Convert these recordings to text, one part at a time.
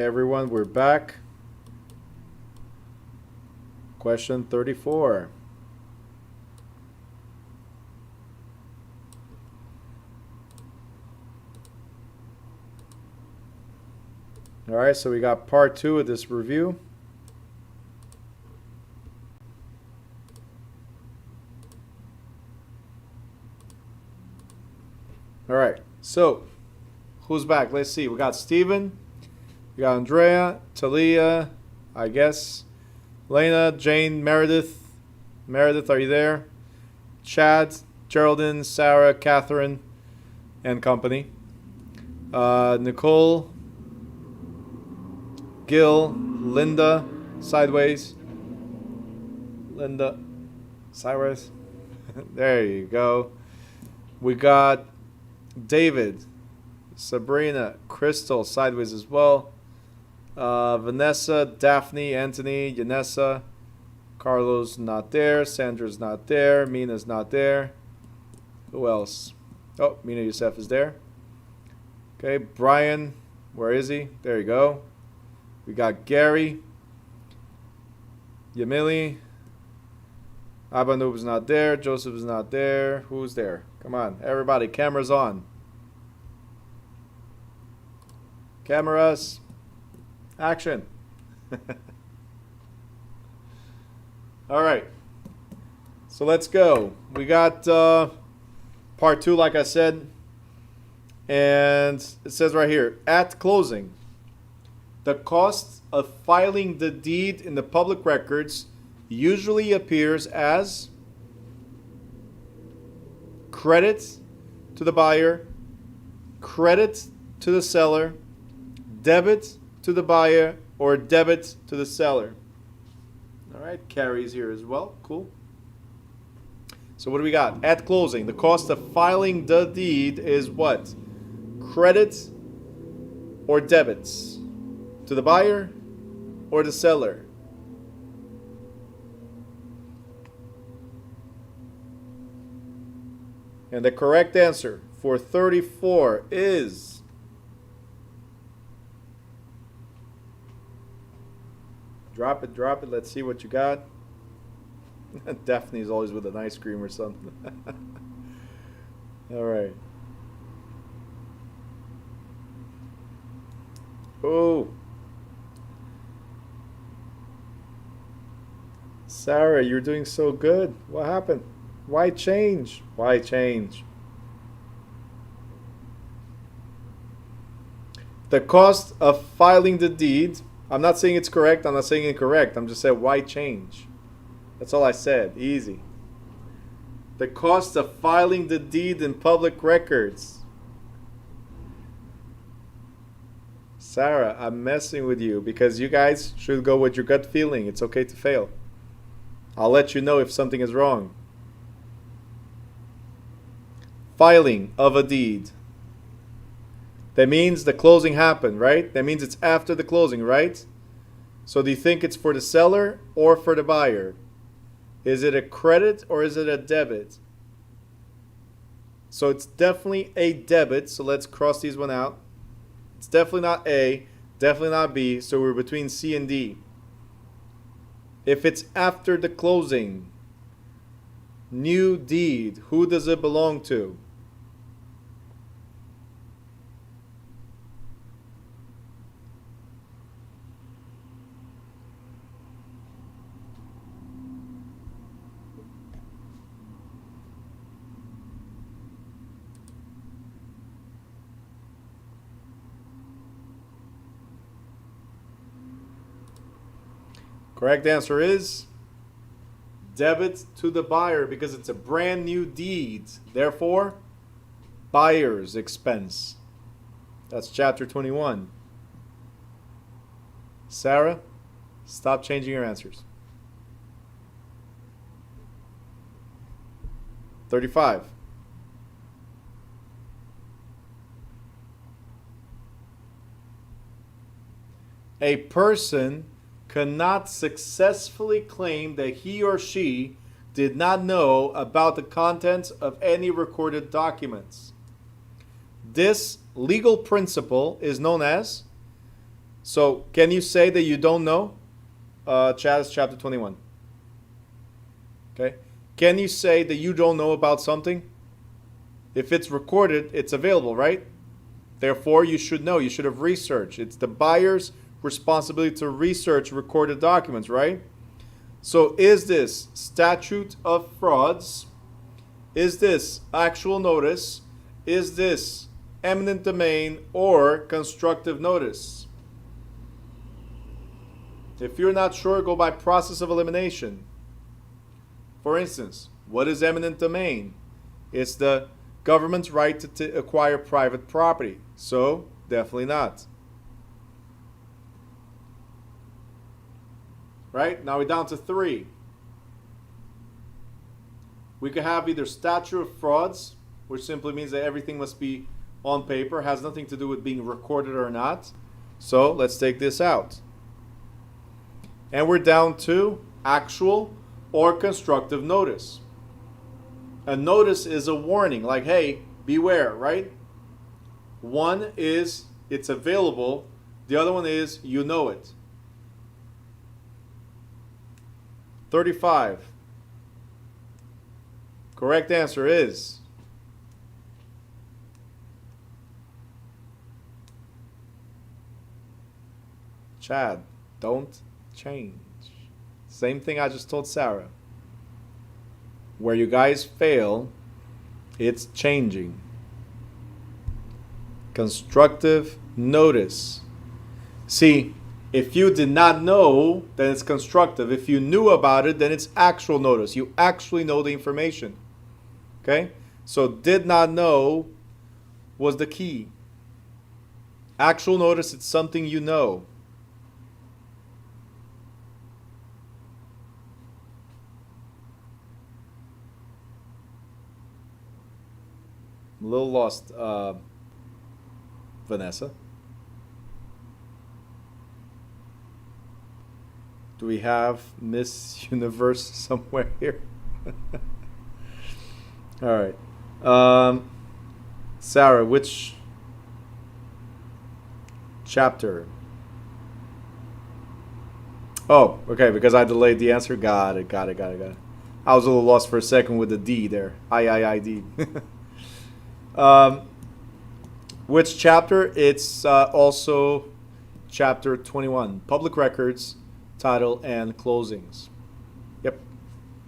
Hey everyone, we're back. Question 34. All right, so we got part 2 of this review. All right, so who's back? Let's see. We got Steven, we got Andrea, Talia, I guess, Lena, Jane, Meredith. Meredith, are you there? Chad, Geraldine, Sarah, Catherine, and company. Nicole, Gil, Linda, sideways. Linda, sideways. There you go. We got David, Sabrina, Crystal, sideways as well. Vanessa, Daphne, Anthony, Yanessa, Carlos not there. Sandra's not there. Mina's not there. Who else? Oh, Mina Youssef is there. Okay, Brian, where is he? There you go. We got Gary, Yamili, Abanub is not there. Joseph is not there. Who's there? Come on, everybody, cameras on. Cameras, action. All right, so let's go. We got part 2, like I said, and it says right here, at closing, the cost of filing the deed in the public records usually appears as credit to the buyer, credit to the seller, debit to the buyer, or debit to the seller. All right, Carrie's here as well. Cool. So what do we got? At closing, the cost of filing the deed is what? Credit or debits? To the buyer or the seller? And the correct answer for 34 is drop it, drop it. Let's see what you got. Daphne's always with an ice cream or something. All right. Oh. Sarah, you're doing so good. What happened? Why change? Why change? The cost of filing the deed. I'm not saying it's correct. I'm not saying incorrect. I'm just saying why change? That's all I said. Easy. The cost of filing the deed in public records. Sarah, I'm messing with you because you guys should go with your gut feeling. It's okay to fail. I'll let you know if something is wrong. Filing of a deed. That means the closing happened, right? That means it's after the closing, right? So do you think it's for the seller or for the buyer? Is it a credit or is it a debit? So it's definitely a debit. So let's cross these one out. It's definitely not A, definitely not B. So we're between C and D. If it's after the closing, new deed, who does it belong to? Correct answer is debit to the buyer because it's a brand new deed. Therefore, buyer's expense. That's chapter 21. Sarah, stop changing your answers. 35. A person cannot successfully claim that he or she did not know about the contents of any recorded documents. This legal principle is known as So can you say that you don't know? Chaz, chapter 21. Okay. Can you say that you don't know about something? If it's recorded, it's available, right? Therefore, you should know. You should have researched. It's the buyer's responsibility to research recorded documents, right? So is this statute of frauds? Is this actual notice? Is this eminent domain or constructive notice? If you're not sure, go by process of elimination. For instance, what is eminent domain? It's the government's right to acquire private property. So, definitely not. Right? Now we're down to 3. We could have either statute of frauds, which simply means that everything must be on paper, has nothing to do with being recorded or not. So let's take this out. And we're down to actual or constructive notice. A notice is a warning, like, hey, beware, right? One is it's available, the other one is you know it. 35. Correct answer is Chad, don't change. Same thing I just told Sarah. Where you guys fail, it's changing. Constructive notice. See, if you did not know, then it's constructive. If you knew about it, then it's actual notice. You actually know the information. Okay? So did not know was the key. Actual notice, it's something you know. I'm a little lost, Vanessa. Do we have Miss Universe somewhere here? All right. Sarah, which chapter? Oh, okay, because I delayed the answer. Got it. I was a little lost for a second with the D there. I-D. Which chapter? It's also chapter 21. Public records, title, and closings. Yep.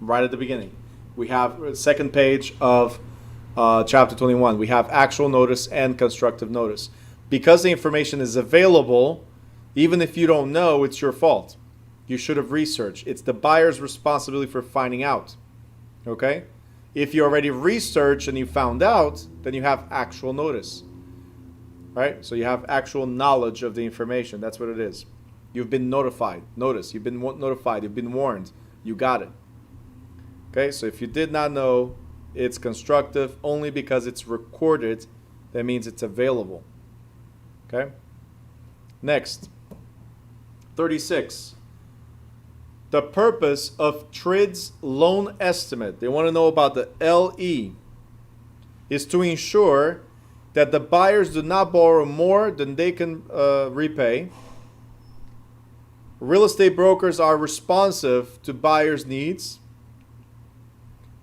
Right at the beginning. We have second page of chapter 21. We have actual notice and constructive notice. Because the information is available, even if you don't know, it's your fault. You should have researched. It's the buyer's responsibility for finding out. Okay? If you already researched and you found out, then you have actual notice. Right? So you have actual knowledge of the information. That's what it is. You've been notified. Notice, you've been notified. You've been warned. You got it. Okay, so if you did not know, it's constructive only because it's recorded. That means it's available. Okay? Next. 36. The purpose of TRID's loan estimate, they want to know about the LE, is to ensure that the buyers do not borrow more than they can repay. Real estate brokers are responsive to buyers' needs.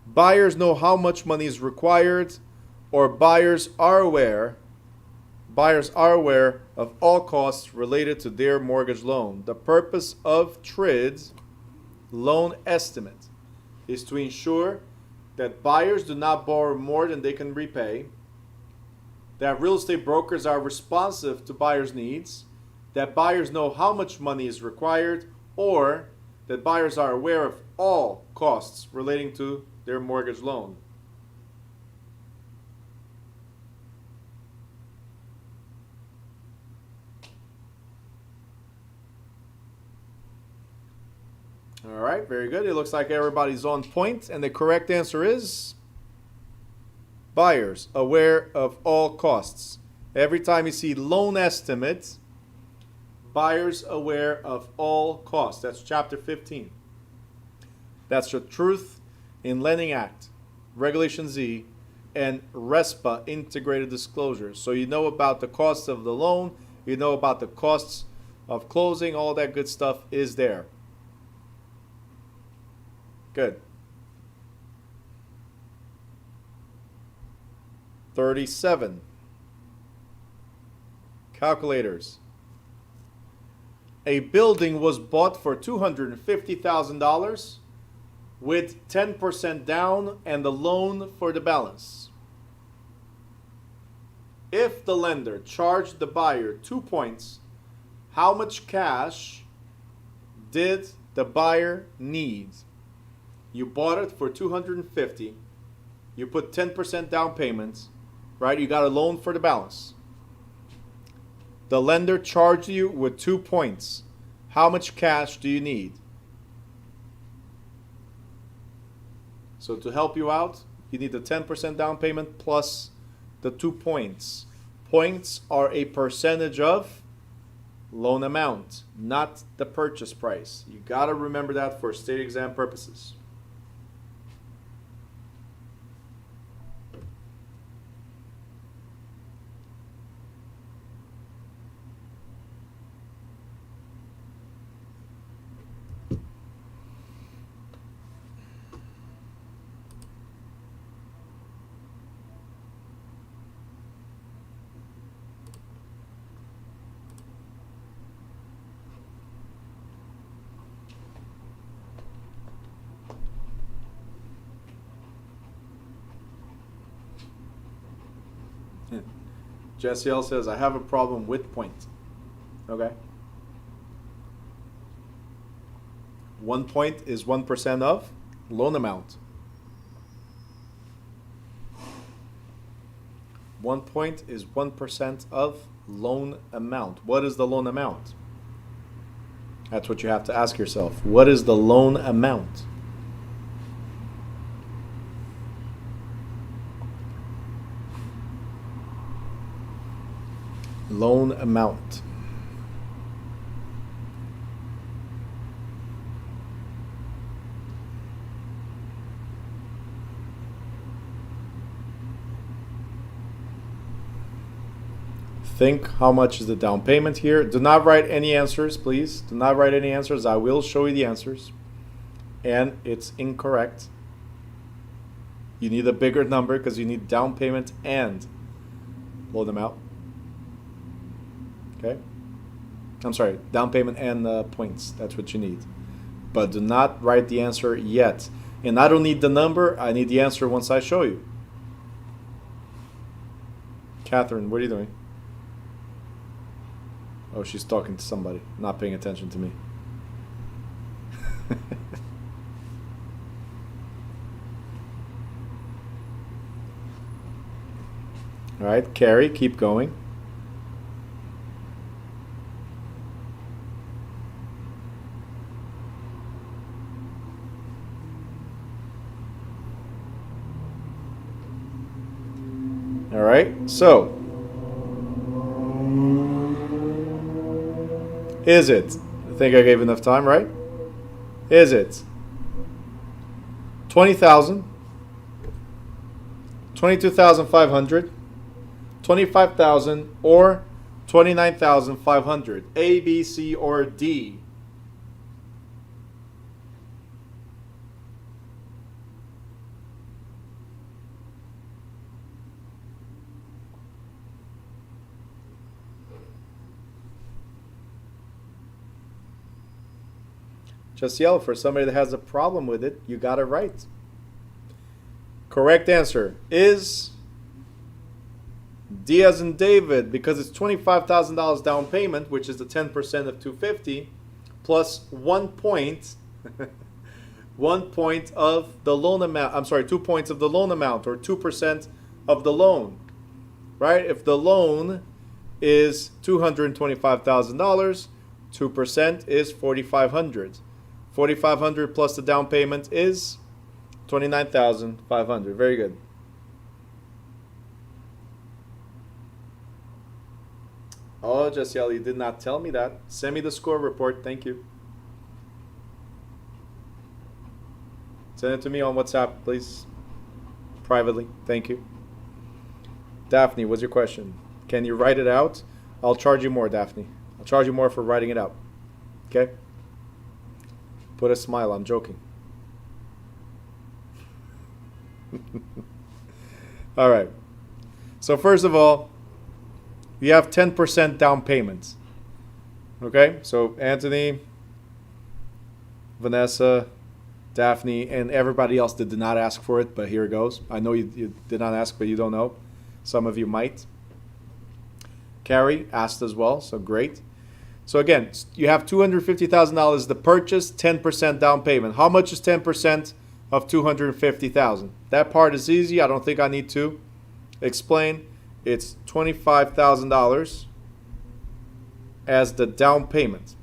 Buyers know how much money is required, or buyers are aware of all costs related to their mortgage loan. The purpose of TRID's loan estimate is to ensure that buyers do not borrow more than they can repay, that real estate brokers are responsive to buyers' needs, that buyers know how much money is required, or that buyers are aware of all costs relating to their mortgage loan. All right, very good. It looks like everybody's on point, and the correct answer is buyers aware of all costs. Every time you see loan estimate, buyers aware of all costs. That's chapter 15. That's the Truth in Lending Act, Regulation Z, and RESPA, Integrated Disclosures. So you know about the costs of the loan, you know about the costs of closing, all that good stuff is there. Good. 37. Calculators. A building was bought for $250,000 with 10% down and the loan for the balance. If the lender charged the buyer 2 points, how much cash did the buyer need? You bought it for $250,000. You put 10% down payment, right? You got a loan for the balance. The lender charged you with 2 points. How much cash do you need? So to help you out, you need the 10% down payment plus the 2 points. Points are a percentage of loan amount, not the purchase price. You got to remember that for state exam purposes. Jesse L says, I have a problem with point. Okay. 1 point is 1% of loan amount. 1 point is 1% of loan amount. What is the loan amount? That's what you have to ask yourself. What is the loan amount? Loan amount. Think how much is the down payment here. Do not write any answers, please. Do not write any answers. I will show you the answers. And it's incorrect. You need a bigger number because you need down payment and loan amount. Okay, I'm sorry, down payment and points. That's what you need. But do not write the answer yet. And I don't need the number. I need the answer once I show you. Catherine, what are you doing? Oh, she's talking to somebody, not paying attention to me. All right, Carrie, keep going. All right, so is it? I think I gave enough time, right? Is it 20,000, 22,500, 25,000, or 29,500? A, B, C, or D? Just yell. For somebody that has a problem with it, you got it right. Correct answer is D as in David, because it's $25,000 down payment, which is the 10% of 250, plus 1 point, 1 point of the loan amount. I'm sorry, 2 points of the loan amount, or 2% of the loan, right? If the loan is $225,000, 2% is $4,500. $4,500 plus the down payment is $29,500. Very good. Oh, Jessiel, you did not tell me that. Send me the score report. Thank you. Send it to me on WhatsApp, please. Privately. Thank you. Daphne, what's your question? Can you write it out? I'll charge you more, Daphne. I'll charge you more for writing it out. Okay? Put a smile. I'm joking. All right. So first of all, you have 10% down payments. Okay? So Anthony, Vanessa, Daphne, and everybody else that did not ask for it, but here it goes. I know you did not ask, but you don't know. Some of you might. Carrie asked as well, so great. So again, you have $250,000 the purchase, 10% down payment. How much is 10% of $250,000? That part is easy. I don't think I need to explain. It's $25,000 as the down payment.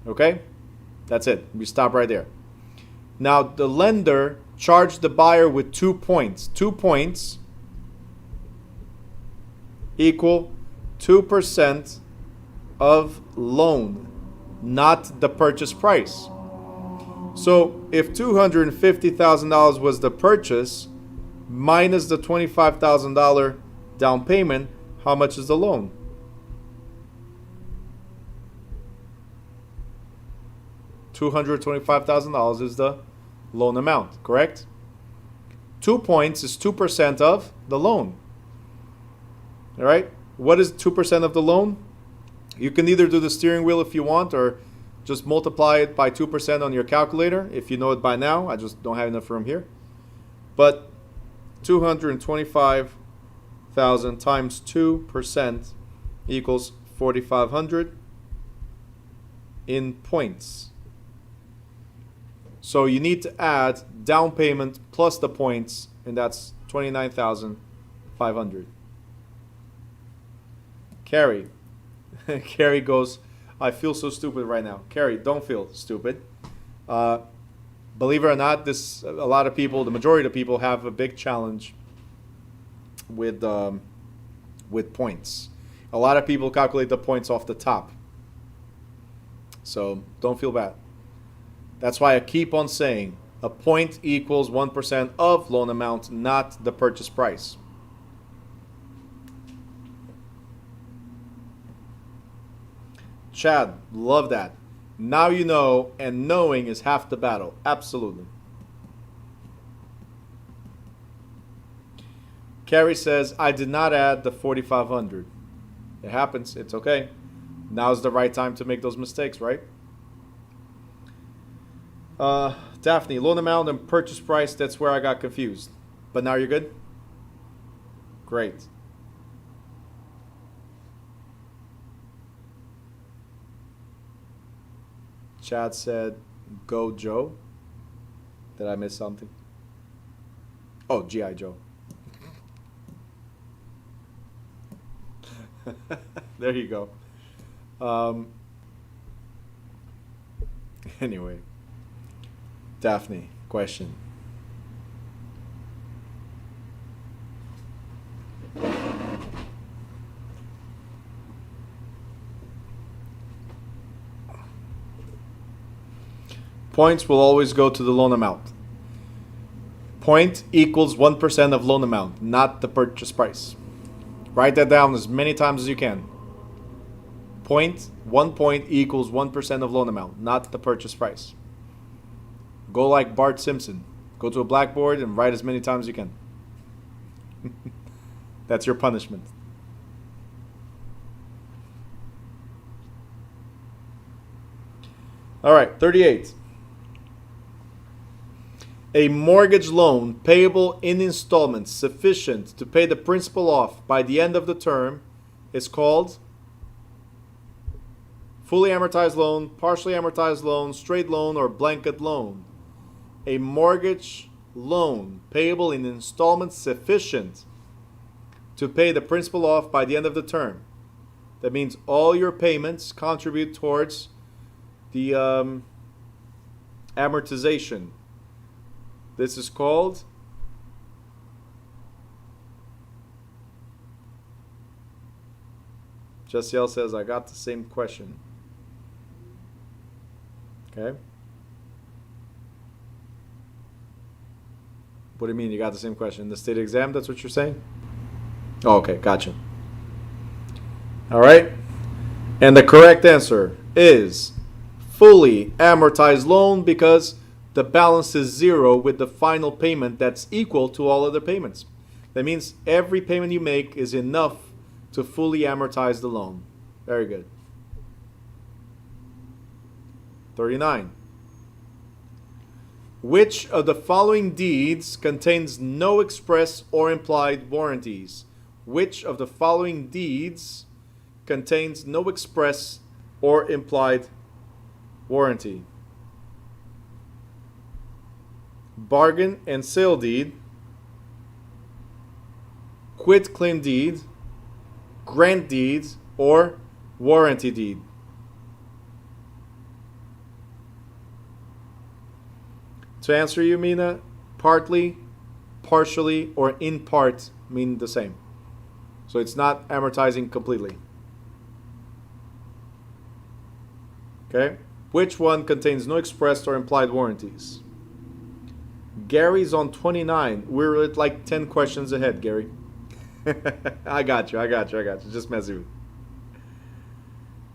Okay? That's it. We stop right there. Now, the lender charged the buyer with 2 points. 2 points equal 2% of loan, not the purchase price. So if $250,000 was the purchase minus the $25,000 down payment, how much is the loan? $225,000 is the loan amount, correct? 2 points is 2% of the loan. All right? What is 2% of the loan? You can either do the steering wheel if you want, or just multiply it by 2% on your calculator if you know it by now. I just don't have enough room here. But 225,000 times 2% equals 4,500 in points. So you need to add down payment plus the points, and that's 29,500. Carrie. Carrie goes, I feel so stupid right now. Carrie, don't feel stupid. Believe it or not, a lot of people, the majority of people have a big challenge with points. A lot of people calculate the points off the top. So don't feel bad. That's why I keep on saying a point equals 1% of loan amount, not the purchase price. Chad, love that. Now you know, and knowing is half the battle. Absolutely. Carrie says, I did not add the 4,500. It happens. It's okay. Now's the right time to make those mistakes, right? Daphne, loan amount and purchase price, that's where I got confused. But now you're good? Great. Chad said, go Joe. Did I miss something? Oh, G.I. Joe. There you go. Anyway. Daphne, question. Points will always go to the loan amount. Point equals 1% of loan amount, not the purchase price. Write that down as many times as you can. 1 point equals 1% of loan amount, not the purchase price. Go like Bart Simpson. Go to a blackboard and write as many times as you can. That's your punishment. All right, 38. A mortgage loan payable in installments sufficient to pay the principal off by the end of the term is called fully amortized loan, partially amortized loan, straight loan, or blanket loan. A mortgage loan payable in installments sufficient to pay the principal off by the end of the term. That means all your payments contribute towards the amortization. This is called Jessiel says, I got the same question. Okay. What do you mean you got the same question? The state exam, that's what you're saying? Oh, okay, gotcha. All right. And the correct answer is fully amortized loan because the balance is zero with the final payment that's equal to all other payments. That means every payment you make is enough to fully amortize the loan. Very good. 39. Which of the following deeds contains no express or implied warranties? Which of the following deeds contains no express or implied warranty? Bargain and sale deed, quit claim deed, grant deed, or warranty deed. To answer you, Mina, partly, partially, or in part mean the same. So it's not amortizing completely. Okay? Which one contains no expressed or implied warranties? Gary's on 29. We're at like 10 questions ahead, Gary. I got you. Just messing with you.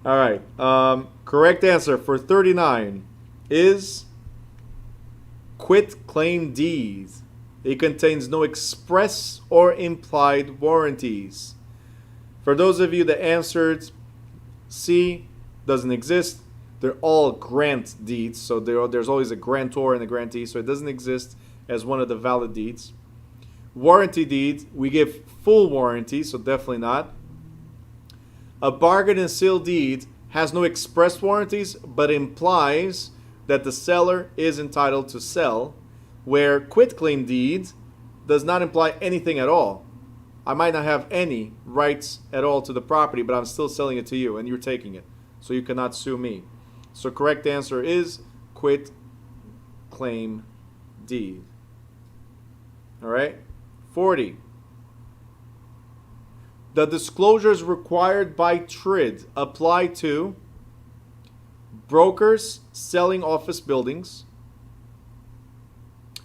All right. Correct answer for 39 is quit claim deed. It contains no express or implied warranties. For those of you that answered C, doesn't exist. They're all grant deeds, so there's always a grantor and a grantee, so it doesn't exist as one of the valid deeds. Warranty deed, we give full warranty, so definitely not. A bargain and sale deed has no express warranties, but implies that the seller is entitled to sell, where quitclaim deed does not imply anything at all. I might not have any rights at all to the property, but I'm still selling it to you, and you're taking it, so you cannot sue me. So correct answer is quitclaim deed. All right? 40. The disclosures required by TRID apply to brokers selling office buildings,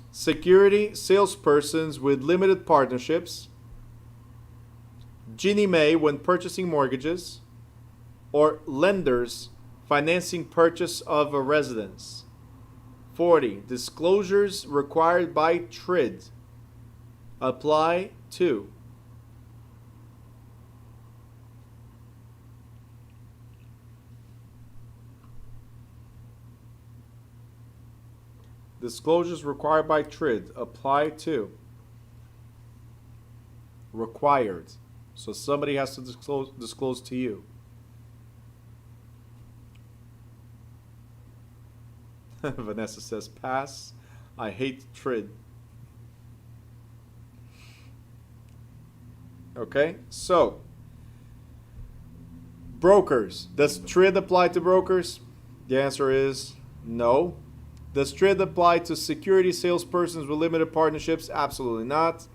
security salespersons with limited partnerships, Ginnie Mae when purchasing mortgages, or lenders financing purchase of a residence. 40. Disclosures required by TRID apply to disclosures required by TRID apply to required. So somebody has to disclose to you. Vanessa says pass. I hate TRID. Okay, so brokers. Does TRID apply to brokers? The answer is no. Does TRID apply to security salespersons with limited partnerships? Absolutely not.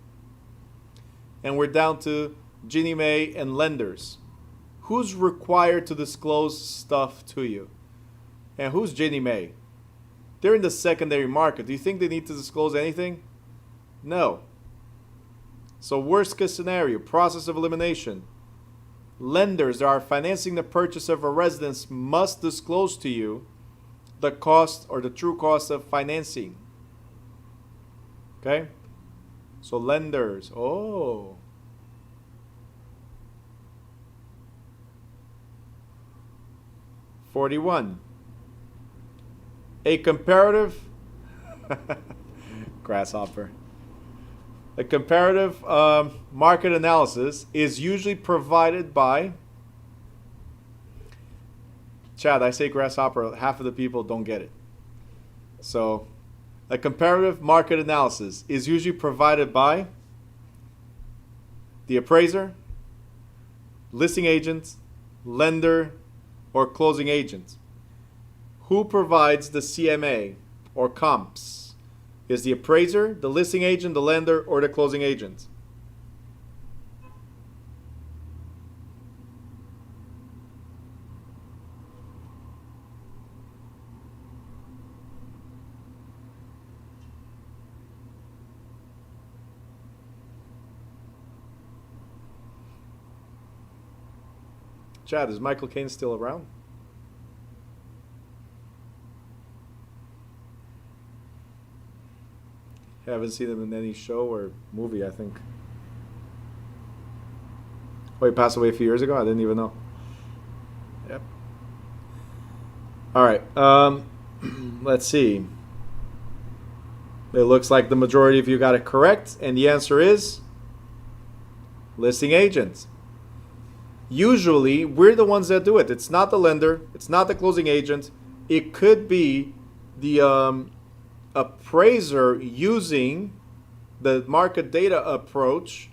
And we're down to Ginnie Mae and lenders. Who's required to disclose stuff to you? And who's Ginnie Mae? They're in the secondary market. Do you think they need to disclose anything? No. So worst case scenario, process of elimination. Lenders that are financing the purchase of a residence must disclose to you the cost or the true cost of financing. Okay? So lenders. Oh. $41. A comparative grasshopper. A comparative market analysis is usually provided by Chad. I say grasshopper, half of the people don't get it. So a comparative market analysis is usually provided by the appraiser, listing agent, lender, or closing agent. Who provides the CMA or comps? Is the appraiser, the listing agent, the lender, or the closing agent? Chad, is Michael Caine still around? Haven't seen him in any show or movie, I think. Oh, he passed away a few years ago? I didn't even know. Yep. All right. Let's see. It looks like the majority of you got it correct, and the answer is listing agent. Usually, we're the ones that do it. It's not the lender. It's not the closing agent. It could be the appraiser using the market data approach,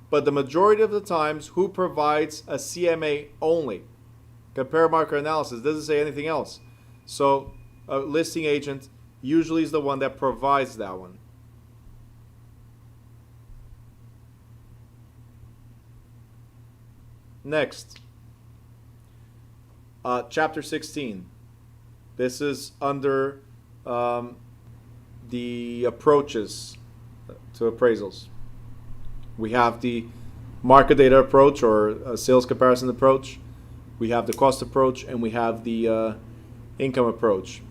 but the majority of the times, who provides a CMA only? Compare market analysis. Doesn't say anything else. So a listing agent usually is the one that provides that one. Next, Chapter 16. This is under the approaches to appraisals. We have the market data approach or a sales comparison approach. We have the cost approach, and we have the income approach.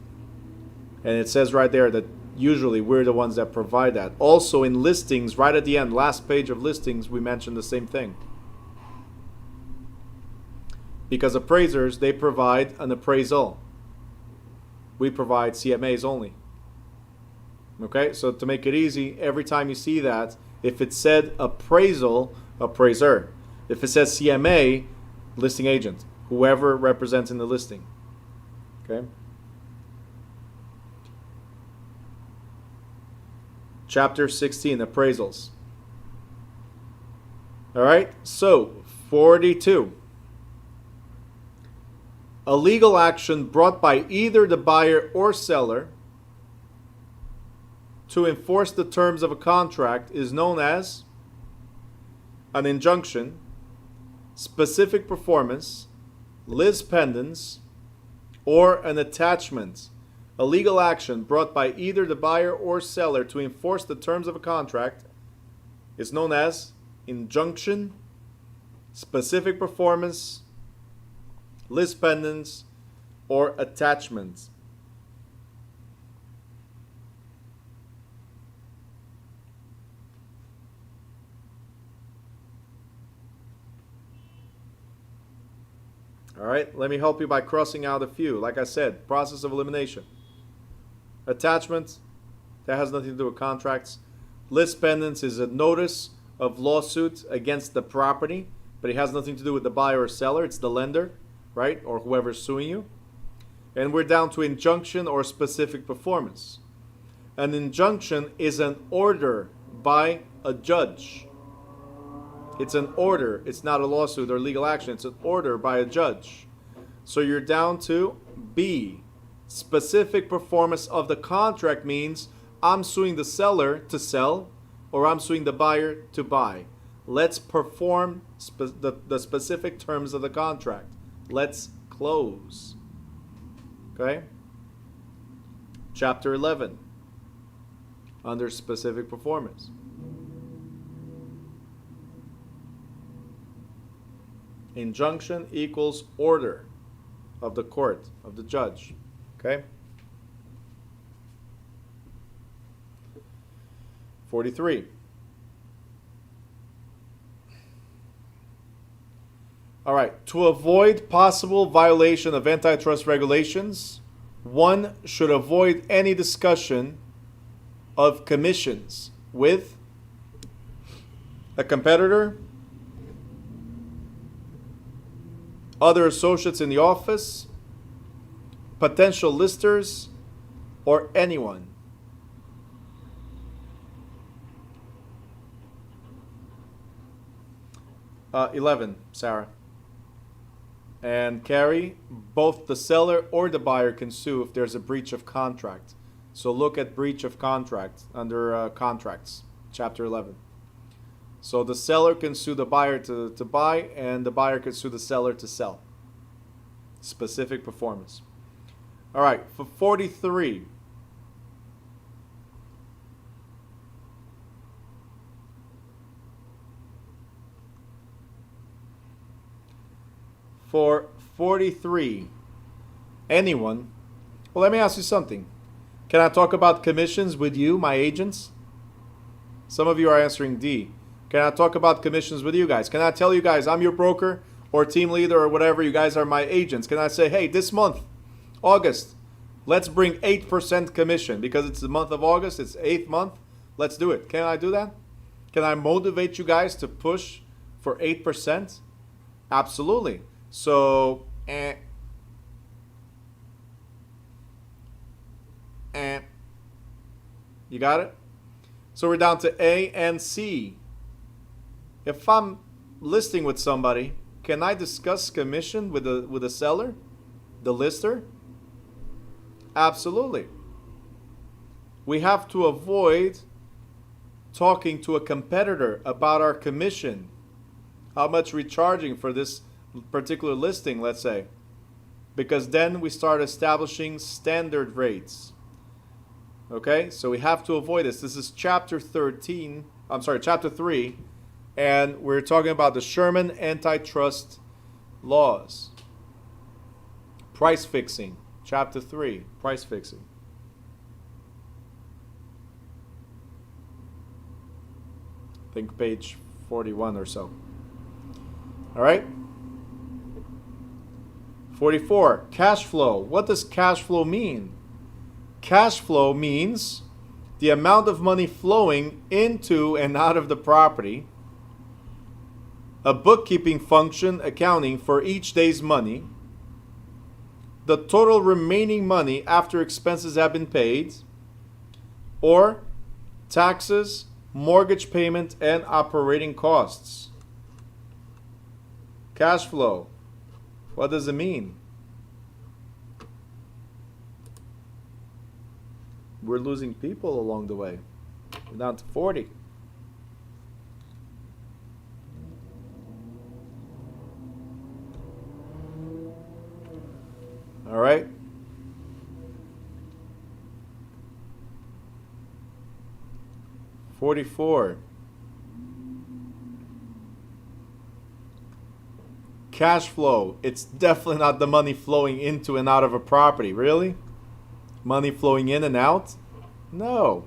And it says right there that usually we're the ones that provide that. Also in listings, right at the end, last page of listings, we mentioned the same thing. Because appraisers, they provide an appraisal. We provide CMAs only. Okay, so to make it easy, every time you see that, if it said appraisal, appraiser. If it says CMA, listing agent. Whoever represents in the listing. Okay. Chapter 16, appraisals. All right, so 42. A legal action brought by either the buyer or seller to enforce the terms of a contract is known as an injunction, specific performance, lis pendens, or an attachment. A legal action brought by either the buyer or seller to enforce the terms of a contract is known as injunction, specific performance, lis pendens, or attachment. All right, let me help you by crossing out a few. Like I said, process of elimination. Attachment, that has nothing to do with contracts. Lis pendens is a notice of lawsuit against the property, but it has nothing to do with the buyer or seller. It's the lender, right, or whoever's suing you. And we're down to injunction or specific performance. An injunction is an order by a judge. It's an order. It's not a lawsuit or legal action. It's an order by a judge. So you're down to B. Specific performance of the contract means I'm suing the seller to sell or I'm suing the buyer to buy. Let's perform the specific terms of the contract. Let's close. Okay? Chapter 11. Under specific performance. Injunction equals order of the court, of the judge. Okay? 43. All right. To avoid possible violation of antitrust regulations, one should avoid any discussion of commissions with a competitor, other associates in the office, potential listers, or anyone. Uh, 11, Sarah. And Carrie, both the seller or the buyer can sue if there's a breach of contract. So look at breach of contract under contracts, chapter 11. So the seller can sue the buyer to buy, and the buyer can sue the seller to sell. Specific performance. All right, for 43. for 43. Anyone? Well, let me ask you something. Can I talk about commissions with you, my agents? Some of you are answering D. Can I talk about commissions with you guys? Can I tell you guys I'm your broker or team leader or whatever? You guys are my agents. Can I say, hey, this month, August, let's bring 8% commission because it's the month of August. It's 8th month. Let's do it. Can I do that? Can I motivate you guys to push for 8%? Absolutely. So, you got it? So we're down to A and C. If I'm listing with somebody, can I discuss commission with the seller, the lister? Absolutely. We have to avoid talking to a competitor about our commission, how much we're charging for this particular listing, let's say, because then we start establishing standard rates. Okay, so we have to avoid this. This is chapter 3, and we're talking about the Sherman antitrust laws. Price fixing, chapter 3, price fixing. I think page 41 or so. All right. 44, cash flow. What does cash flow mean? Cash flow means the amount of money flowing into and out of the property, a bookkeeping function accounting for each day's money, the total remaining money after expenses have been paid, or taxes, mortgage payment, and operating costs. Cash flow. What does it mean? We're losing people along the way. We're down to 40. All right. $44. Cash flow. It's definitely not the money flowing into and out of a property. Really? Money flowing in and out? No.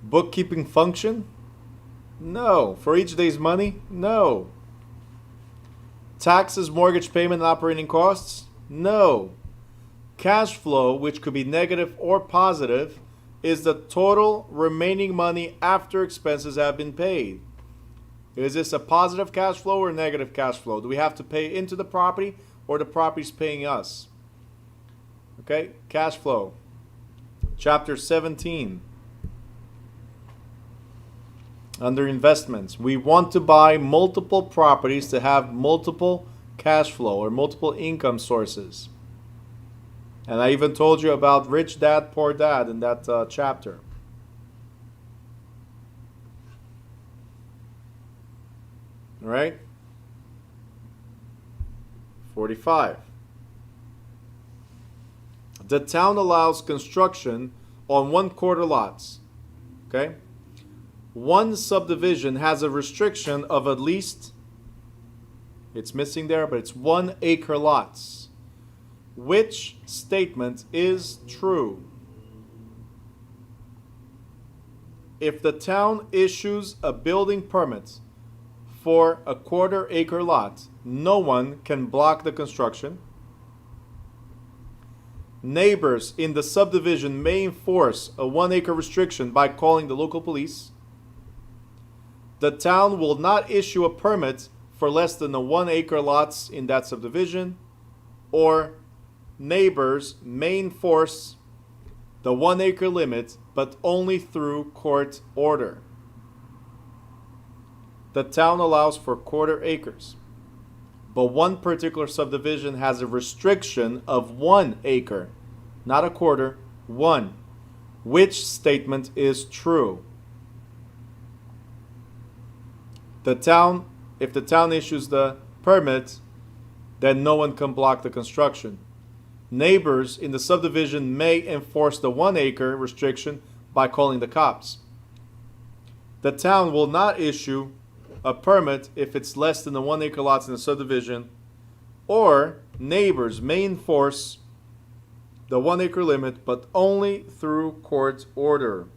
Bookkeeping function? No. For each day's money? No. Taxes, mortgage payment, and operating costs? No. Cash flow, which could be negative or positive, is the total remaining money after expenses have been paid. Is this a positive cash flow or negative cash flow? Do we have to pay into the property or the property's paying us? Okay, cash flow. Chapter 17. Under investments, we want to buy multiple properties to have multiple cash flow or multiple income sources. And I even told you about Rich Dad, Poor Dad in that chapter. All right? 45. The town allows construction on 1/4 lots. Okay? One subdivision has a restriction of at least, it's missing there, but it's 1 acre lots. Which statement is true? If the town issues a building permit for a 1/4 acre lot, no one can block the construction. Neighbors in the subdivision may enforce a 1 acre restriction by calling the local police. The town will not issue a permit for less than the 1 acre lots in that subdivision, or neighbors may enforce the 1 acre limit, but only through court order. The town allows for 1/4 acres, but one particular subdivision has a restriction of 1 acre, not a 1/4, 1. Which statement is true? If the town issues the permit, then no one can block the construction. Neighbors in the subdivision may enforce the 1 acre restriction by calling the cops. The town will not issue a permit if it's less than the 1 acre lots in the subdivision, or neighbors may enforce the 1 acre limit, but only through court order.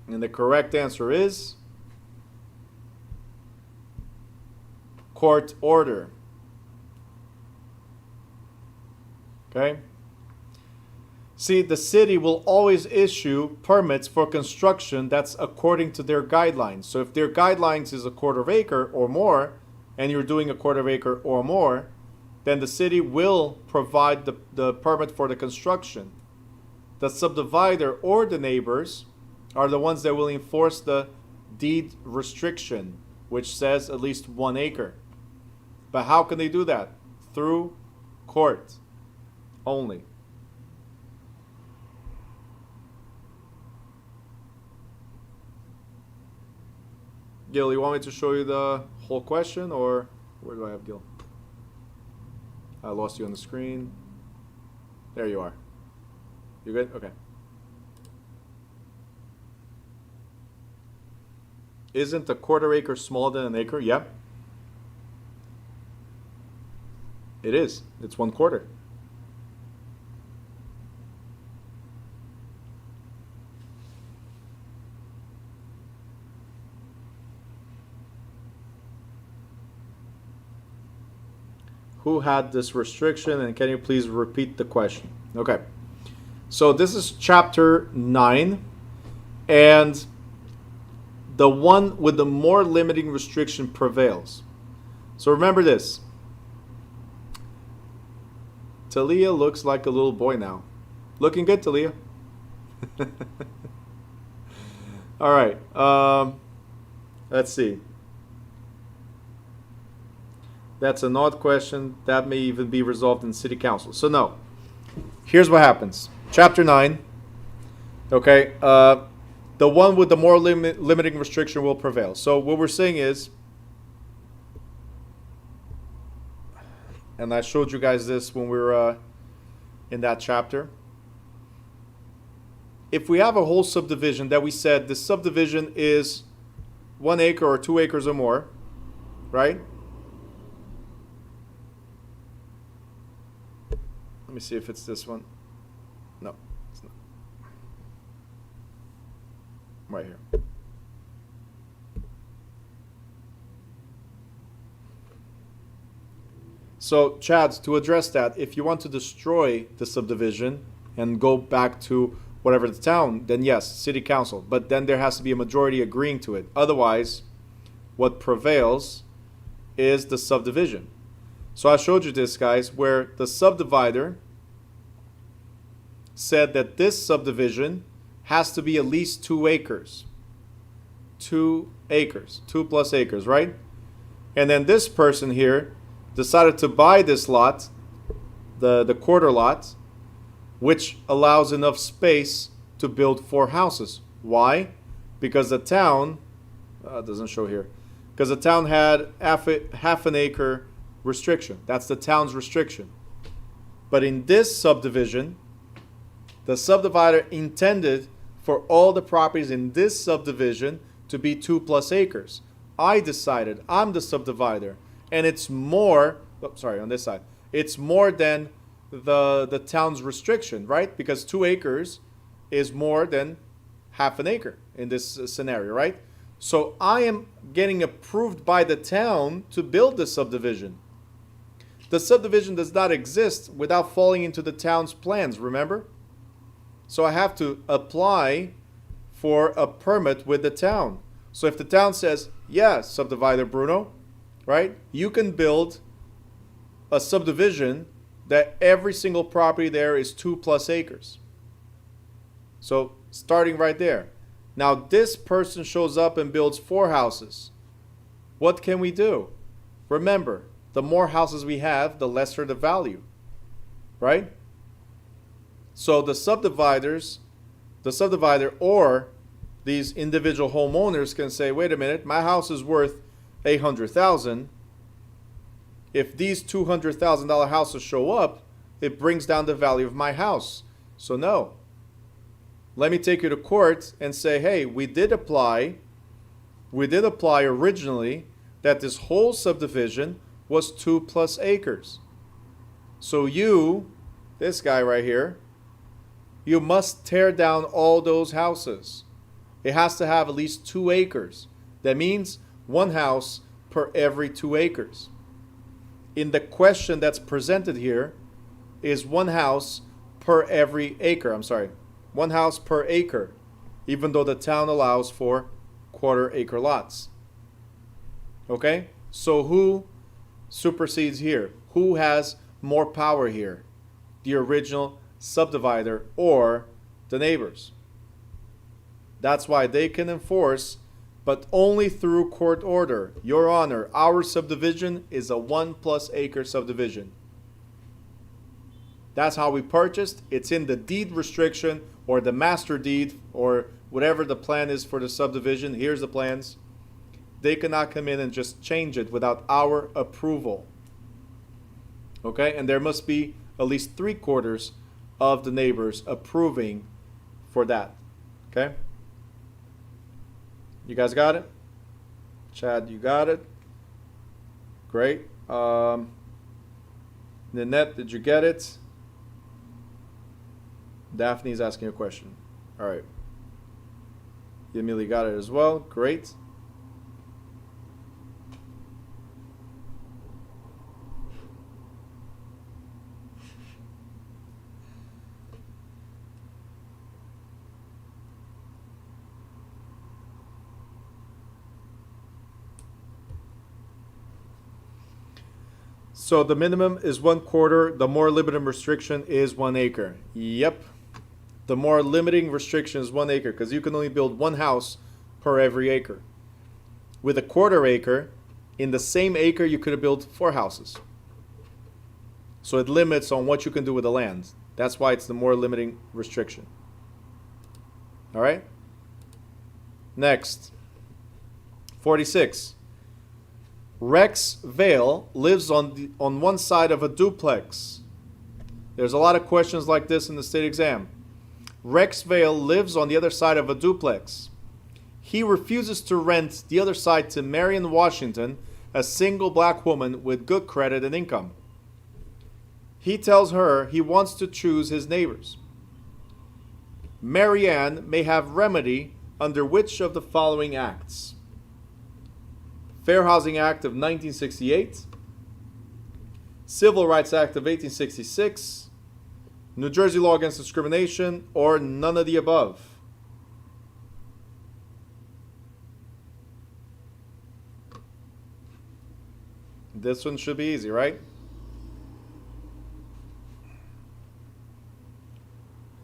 And the correct answer is court order. Okay? See, the city will always issue permits for construction that's according to their guidelines. So if their guidelines is a 1/4 acre or more, and you're doing a 1/4 acre or more, then the city will provide the permit for the construction. The subdivider or the neighbors are the ones that will enforce the deed restriction, which says at least 1 acre. But how can they do that? Through court only. Gil, you want me to show you the whole question, or where do I have Gil? I lost you on the screen. There you are. You good? Okay. Isn't a 1/4 acre smaller than an acre? Yep. It is. It's 1/4. Who had this restriction, and can you please repeat the question? Okay. So this is chapter 9, and the one with the more limiting restriction prevails. So remember this. Talia looks like a little boy now. Looking good, Talia. All right. Let's see. That's an odd question. That may even be resolved in city council. So no. Here's what happens. Chapter 9. Okay. The one with the more limiting restriction will prevail. So what we're saying is, and I showed you guys this when we were in that chapter. If we have a whole subdivision that we said the subdivision is 1 acre or 2 acres or more, right? Let me see if it's this one. No, it's not. Right here. So, Chads, to address that, if you want to destroy the subdivision and go back to whatever the town, then yes, city council. But then there has to be a majority agreeing to it. Otherwise, what prevails is the subdivision. So I showed you this, guys, where the subdivider said that this subdivision has to be at least 2 acres. 2 acres. 2+ acres, right? And then this person here decided to buy this lot, the 1/4 lot, which allows enough space to build 4 houses. Why? Because the town, doesn't show here, because the town had half an acre restriction. That's the town's restriction. But in this subdivision, the subdivider intended for all the properties in this subdivision to be 2+ acres. I decided, I'm the subdivider, and it's more, on this side, it's more than the town's restriction, right? Because 2 acres is more than half an acre in this scenario, right? So I am getting approved by the town to build the subdivision. The subdivision does not exist without falling into the town's plans, remember? So I have to apply for a permit with the town. So if the town says, yeah, subdivider Bruno, right? You can build a subdivision that every single property there is 2+ acres. So starting right there. Now this person shows up and builds 4 houses. What can we do? Remember, the more houses we have, the lesser the value, right? So the subdivider or these individual homeowners can say, wait a minute, my house is worth $800,000. If these $200,000 houses show up, it brings down the value of my house. So no, let me take you to court and say, hey, we did apply originally that this whole subdivision was 2+ acres. So you, this guy right here, you must tear down all those houses. It has to have at least 2 acres. That means one house per every 2 acres. In the question that's presented here is one house per every acre. I'm sorry, one house per acre, even though the town allows for 1/4 acre lots. Okay? So who supersedes here? Who has more power here? The original subdivider or the neighbors? That's why they can enforce, but only through court order. Your Honor, our subdivision is a 1+ acre subdivision. That's how we purchased. It's in the deed restriction or the master deed or whatever the plan is for the subdivision. Here's the plans. They cannot come in and just change it without our approval. Okay? And there must be at least 3/4 of the neighbors approving for that. Okay? You guys got it? Chad, you got it? Great. Nanette, did you get it? Daphne's asking a question. All right. Emily got it as well. Great. So the minimum is 1/4. The more limiting restriction is 1 acre. Yep. The more limiting restriction is 1 acre because you can only build one house per every acre. With a 1/4 acre, in the same acre, you could have built 4 houses. So it limits on what you can do with the land. That's why it's the more limiting restriction. All right? Next. 46. Rex Vale lives on one side of a duplex. There's a lot of questions like this in the state exam. Rex Vale lives on the other side of a duplex. He refuses to rent the other side to Marion Washington, a single black woman with good credit and income. He tells her he wants to choose his neighbors. Marianne may have remedy under which of the following acts? Fair Housing Act of 1968, Civil Rights Act of 1866, New Jersey Law Against Discrimination, or none of the above. This one should be easy, right?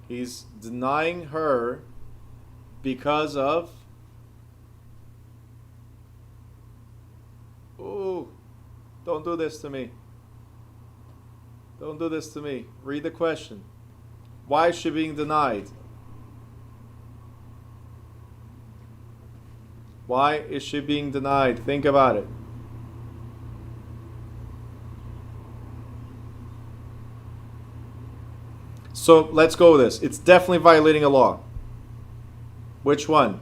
He's denying her because of... Ooh, don't do this to me. Don't do this to me. Read the question. Why is she being denied? Why is she being denied? Think about it. So let's go with this. It's definitely violating a law. Which one?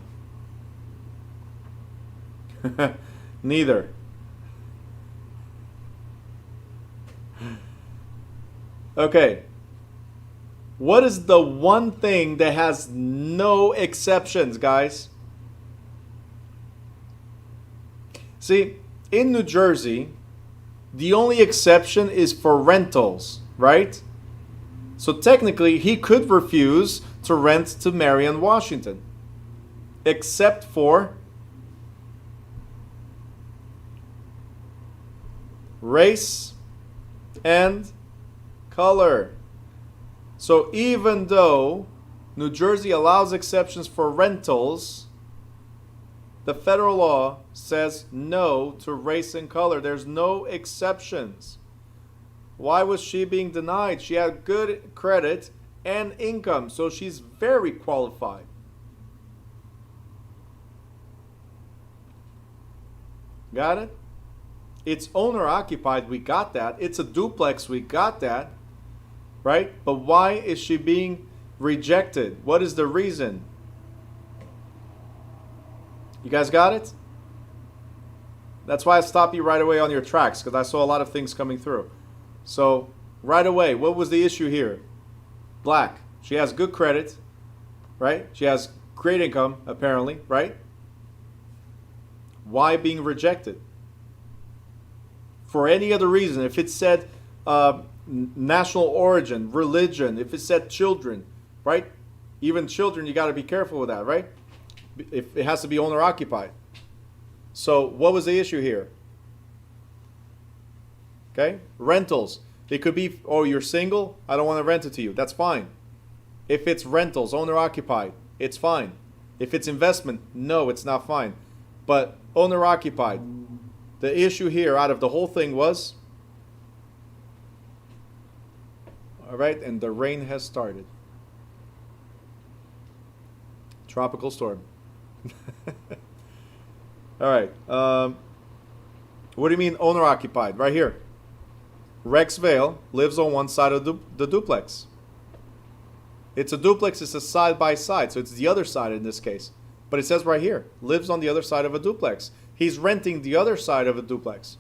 Neither. Okay. What is the one thing that has no exceptions, guys? See, in New Jersey, the only exception is for rentals, right? So technically, he could refuse to rent to Marion Washington, except for race and color. So even though New Jersey allows exceptions for rentals, the federal law says no to race and color. There's no exceptions. Why was she being denied? She had good credit and income, so she's very qualified. Got it? It's owner occupied, we got that. It's a duplex, we got that. Right? But why is she being rejected? What is the reason? You guys got it? That's why I stopped you right away on your tracks, because I saw a lot of things coming through. So, right away, what was the issue here? Black. She has good credit, right? She has great income, apparently, right? Why being rejected? For any other reason, if it said national origin, religion, if it said children, right? Even children, you got to be careful with that, right? If it has to be owner occupied. So what was the issue here? Okay, rentals. It could be, oh, you're single, I don't want to rent it to you. That's fine. If it's rentals, owner occupied, it's fine. If it's investment, no, it's not fine. But owner occupied, the issue here out of the whole thing was, all right, and the rain has started. Tropical storm. All right. What do you mean owner occupied? Right here. Rex Vale lives on one side of the duplex. It's a duplex. It's a side by side. So it's the other side in this case. But it says right here, lives on the other side of a duplex. He's renting the other side of a duplex.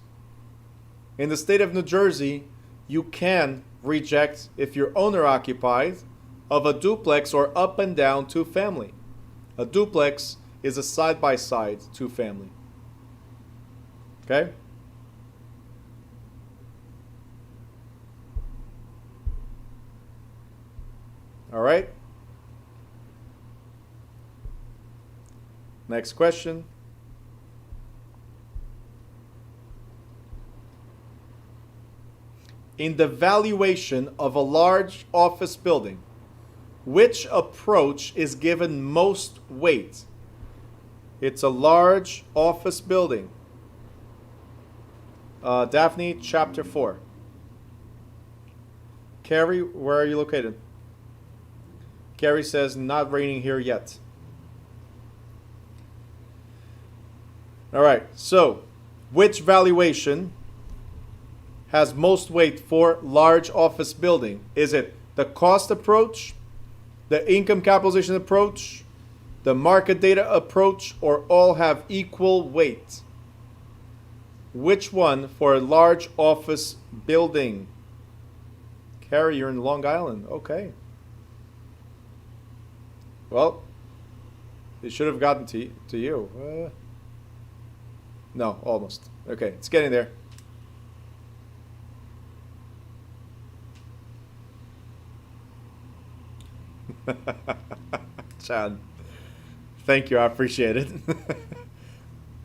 In the state of New Jersey, you can reject if you're owner occupied of a duplex or up and down two family. A duplex is a side by side two family. Okay? All right. Next question. In the valuation of a large office building, which approach is given most weight? It's a large office building. Daphne, chapter 4. Carrie, where are you located? Carrie says, not raining here yet. All right, so which valuation has most weight for large office building? Is it the cost approach, the income capitalization approach, the market data approach, or all have equal weight? Which one for a large office building? Carrie, you're in Long Island. Okay. Well, it should have gotten to you. No, almost. Okay, it's getting there. Chad, thank you. I appreciate it.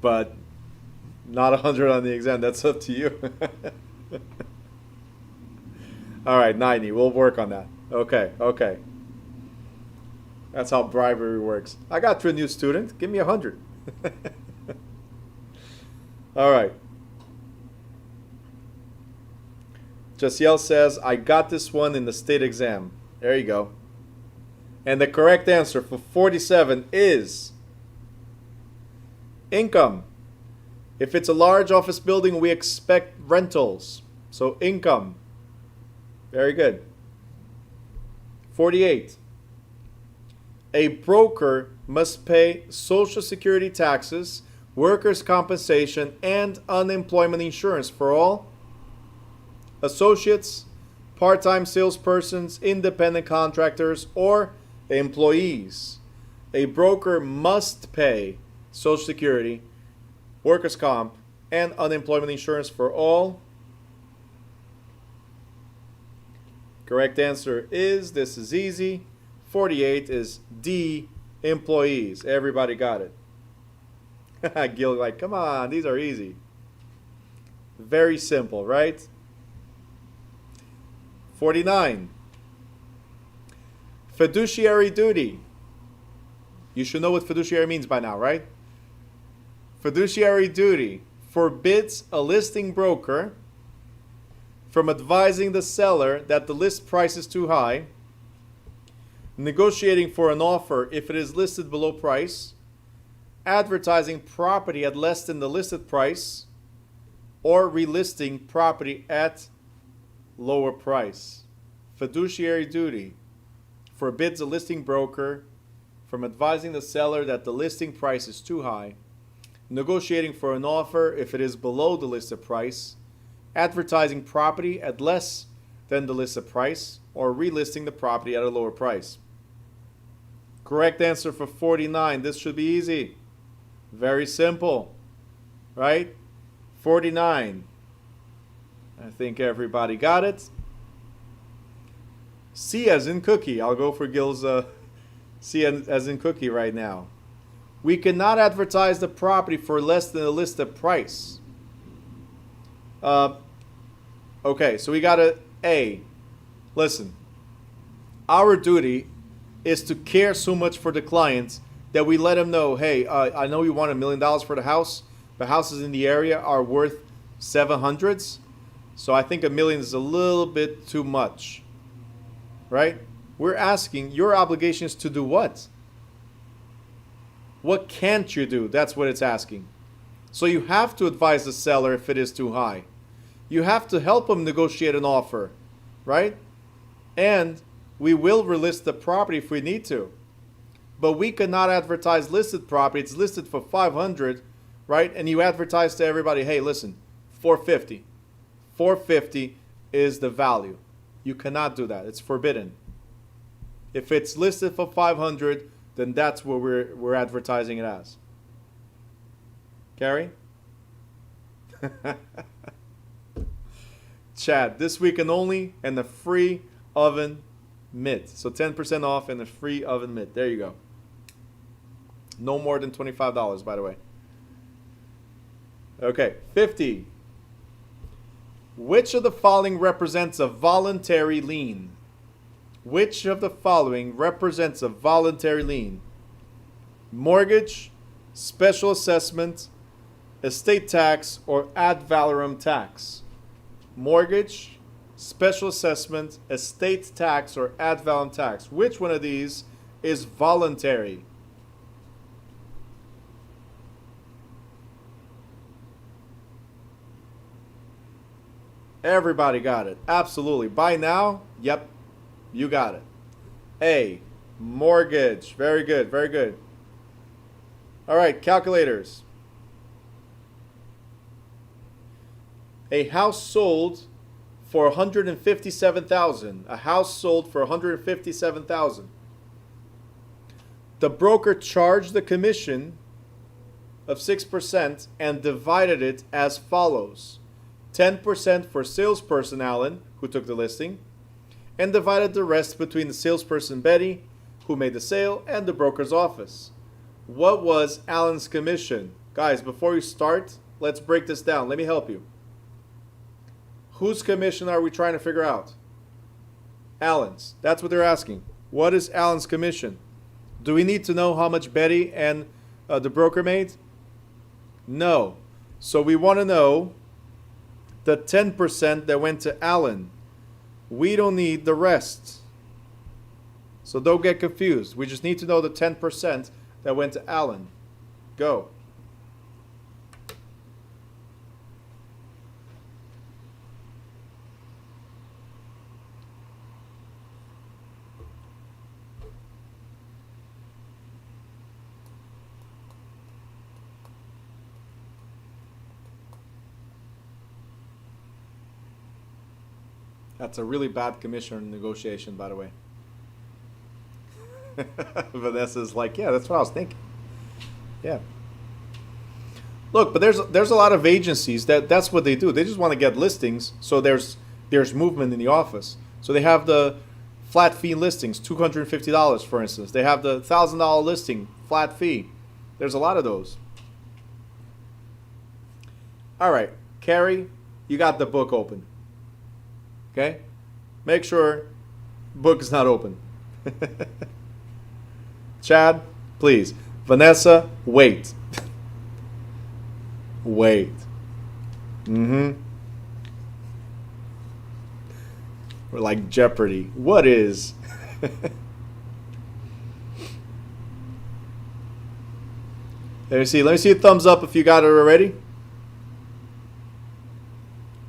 But not 100 on the exam. That's up to you. All right, 90. We'll work on that. Okay, okay. That's how bribery works. I got to a new student. Give me 100. All right. Jasiel says, I got this one in the state exam. There you go. And the correct answer for 47 is income. If it's a large office building, we expect rentals. So income. Very good. 48. A broker must pay Social Security taxes, workers' compensation, and unemployment insurance for all associates, part-time salespersons, independent contractors, or employees. A broker must pay Social Security, workers' comp, and unemployment insurance for all. Correct answer is, this is easy, 48 is D, employees. Everybody got it. Gil, like, come on, these are easy. Very simple, right? 49. Fiduciary duty. You should know what fiduciary means by now, right? Fiduciary duty forbids a listing broker from advising the seller that the list price is too high, negotiating for an offer if it is listed below price, advertising property at less than the listed price, or relisting property at lower price. Fiduciary duty forbids a listing broker from advising the seller that the listing price is too high, negotiating for an offer if it is below the listed price, advertising property at less than the listed price, or relisting the property at a lower price. Correct answer for 49. This should be easy. Very simple, right? 49. I think everybody got it. C as in cookie. I'll go for Gil's C as in cookie right now. We cannot advertise the property for less than the listed price. Okay, so we got a A. Listen, our duty is to care so much for the clients that we let them know, hey, I know you want $1 million for the house, but houses in the area are worth 700s, so I think $1 million is a little bit too much, right? We're asking, your obligation is to do what? What can't you do? That's what it's asking. So you have to advise the seller if it is too high. You have to help them negotiate an offer, right? And we will relist the property if we need to. But we cannot advertise listed property. It's listed for 500, right? And you advertise to everybody, hey, listen, 450. 450 is the value. You cannot do that. It's forbidden. If it's listed for 500, then that's what we're advertising it as. Carrie? Chad, this weekend only and the free oven mitt. So 10% off and the free oven mitt. There you go. No more than $25, by the way. Okay, 50. Which of the following represents a voluntary lien? Which of the following represents a voluntary lien? Mortgage, special assessment, estate tax, or ad valorem tax? Mortgage, special assessment, estate tax, or ad valorem tax. Which one of these is voluntary? Everybody got it. Absolutely. Buy now? Yep. You got it. A, mortgage. Very good. Very good. All right, calculators. A house sold for $157,000. A house sold for $157,000. The broker charged the commission of 6% and divided it as follows. 10% for salesperson Alan, who took the listing, and divided the rest between the salesperson Betty, who made the sale, and the broker's office. What was Alan's commission? Guys, before you start, let's break this down. Let me help you. Whose commission are we trying to figure out? Alan's. That's what they're asking. What is Alan's commission? Do we need to know how much Betty and the broker made? No. So we want to know the 10% that went to Alan. We don't need the rest. So don't get confused. We just need to know the 10% that went to Alan. Go. That's a really bad commission negotiation, by the way. Vanessa's like, yeah, that's what I was thinking. Yeah. Look, but there's a lot of agencies that's what they do. They just want to get listings, so there's movement in the office. So they have the flat fee listings, $250, for instance. They have the $1,000 listing, flat fee. There's a lot of those. All right, Carrie, you got the book open. Okay? Make sure book is not open. Chad, please. Vanessa, wait. Wait. We're like Jeopardy. What is? Let me see a thumbs up if you got it already.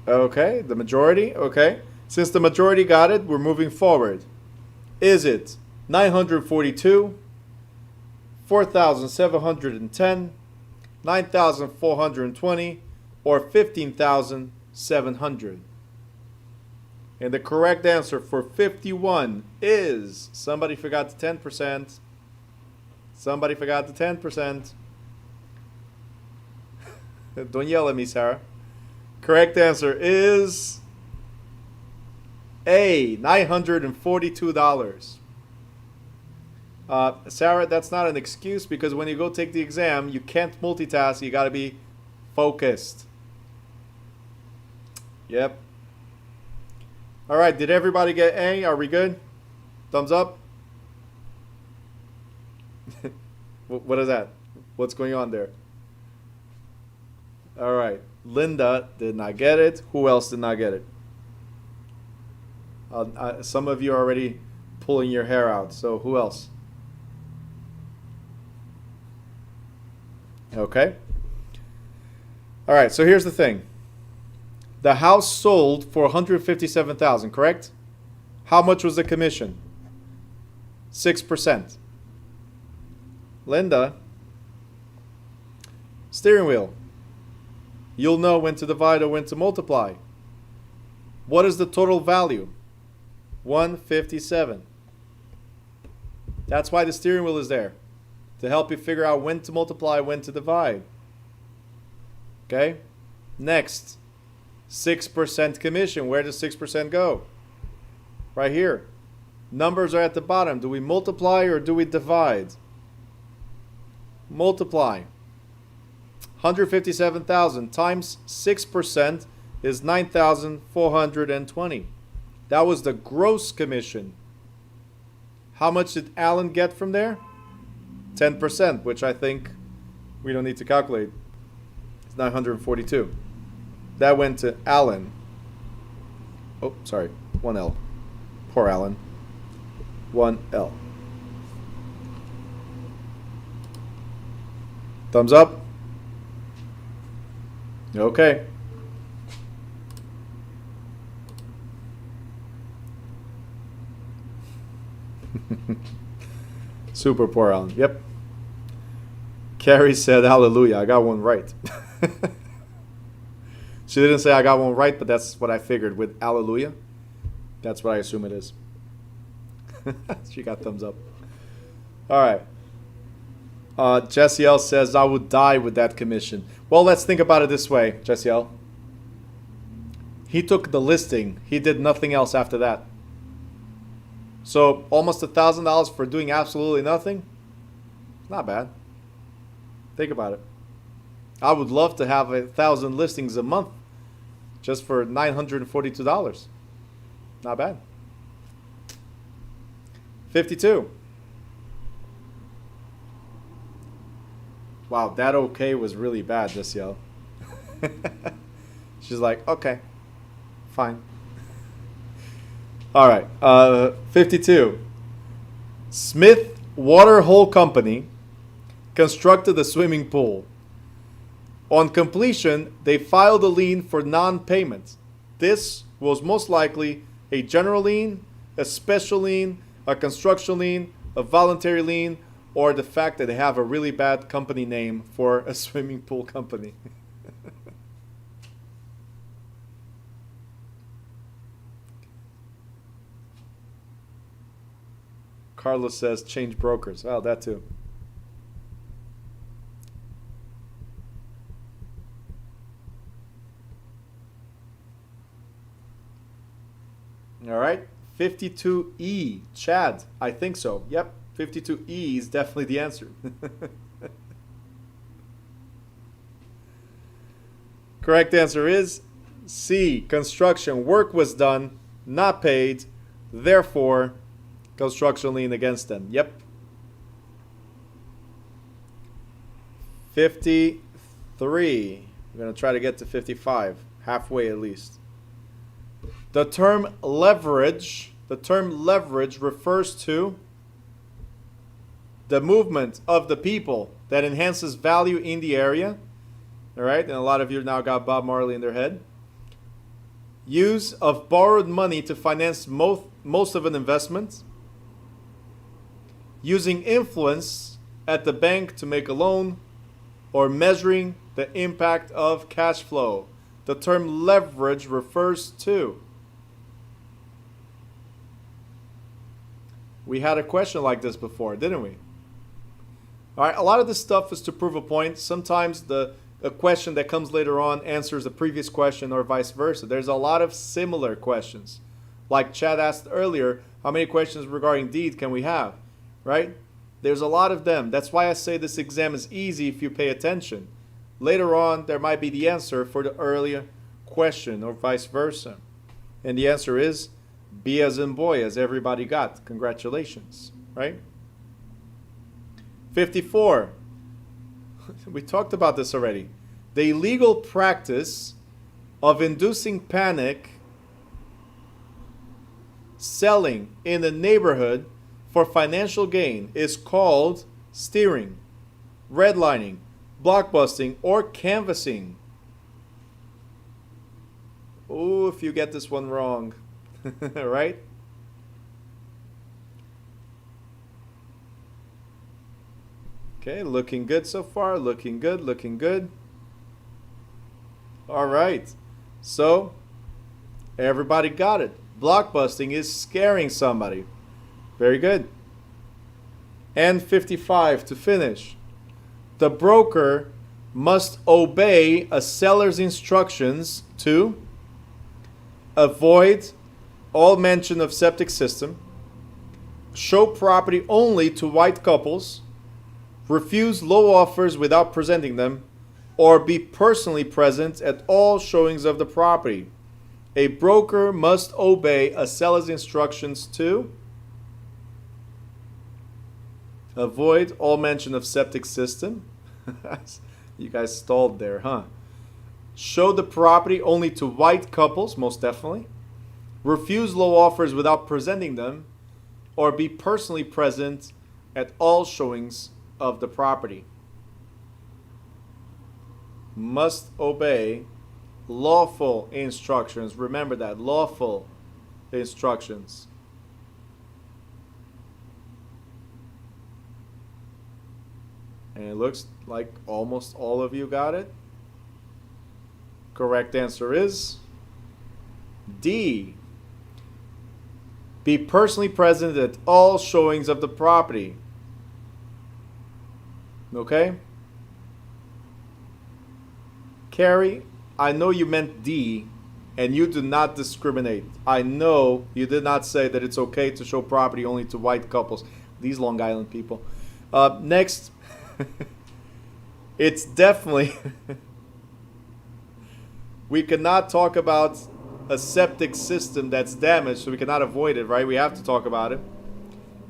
Okay, the majority. Okay. Since the majority got it, we're moving forward. Is it 942, 4,710, 9,420, or 15,700. And the correct answer for 51 is, somebody forgot the 10%. Somebody forgot the 10%. Don't yell at me, Sarah. Correct answer is A, $942. Sarah, that's not an excuse, because when you go take the exam, you can't multitask. You got to be focused. Yep. All right, did everybody get A? Are we good? Thumbs up? What is that? What's going on there? All right. Linda did not get it. Who else did not get it? Some of you are already pulling your hair out. So who else? Okay. All right. So here's the thing. The house sold for $157,000, correct? How much was the commission? 6%. Linda, steering wheel. You'll know when to divide or when to multiply. What is the total value? 157. That's why the steering wheel is there, to help you figure out when to multiply, when to divide. Okay? Next, 6% commission. Where does 6% go? Right here. Numbers are at the bottom. Do we multiply or do we divide? Multiply. 157,000 times 6% is 9,420. That was the gross commission. How much did Alan get from there? 10%, which I think we don't need to calculate. It's 942. That went to Alan. Oh, sorry. 1L. Poor Alan. 1L. Thumbs up. Okay. Super poor Alan. Yep. Carrie said hallelujah. I got one right. She didn't say I got one right, but that's what I figured with hallelujah. That's what I assume it is. She got thumbs up. All right. Jesse L says, I would die with that commission. Well, let's think about it this way, Jesse L. He took the listing. He did nothing else after that. So almost $1,000 for doing absolutely nothing? Not bad. Think about it. I would love to have 1,000 listings a month just for $942. Not bad. 52. Wow, that okay was really bad, Jesse L. She's like, okay, fine. All right, 52. Smith Water Hole Company constructed a swimming pool. On completion, they filed a lien for non-payment. This was most likely a general lien, a special lien, a construction lien, a voluntary lien, or the fact that they have a really bad company name for a swimming pool company. Carlos says change brokers. Well, that too. All right. 52E. Chad. I think so. Yep. 52E is definitely the answer. Correct answer is C. Construction. Work was done, not paid. Therefore, construction lien against them. Yep. 53. We're going to try to get to 55. Halfway at least. The term leverage refers to the movement of the people that enhances value in the area. All right, and a lot of you now got Bob Marley in their head. Use of borrowed money to finance most of an investment. using influence at the bank to make a loan, or measuring the impact of cash flow. The term leverage refers to. We had a question like this before, didn't we? All right, a lot of this stuff is to prove a point. Sometimes a question that comes later on answers the previous question or vice versa. There's a lot of similar questions. Like Chad asked earlier, how many questions regarding deed can we have, right? There's a lot of them. That's why I say this exam is easy if you pay attention. Later on, there might be the answer for the earlier question or vice versa. And the answer is B as in boy, as everybody got. Congratulations, right? 54. We talked about this already. The illegal practice of inducing panic selling in the neighborhood for financial gain is called steering, redlining, blockbusting, or canvassing. Oh, if you get this one wrong, right? Okay, looking good so far. Looking good, looking good. All right. So, everybody got it. Blockbusting is scaring somebody. Very good. And 55 to finish. The broker must obey a seller's instructions to avoid all mention of septic system, show property only to white couples, refuse low offers without presenting them, or be personally present at all showings of the property. A broker must obey a seller's instructions to avoid all mention of septic system. You guys stalled there, huh? Show the property only to white couples, most definitely. Refuse low offers without presenting them, or be personally present at all showings of the property. Must obey lawful instructions. Remember that, lawful instructions. And it looks like almost all of you got it. Correct answer is D. Be personally present at all showings of the property. Okay? Carrie, I know you meant D, and you do not discriminate. I know you did not say that it's okay to show property only to white couples. These Long Island people. Next, it's definitely... We cannot talk about a septic system that's damaged, so we cannot avoid it, right? We have to talk about it.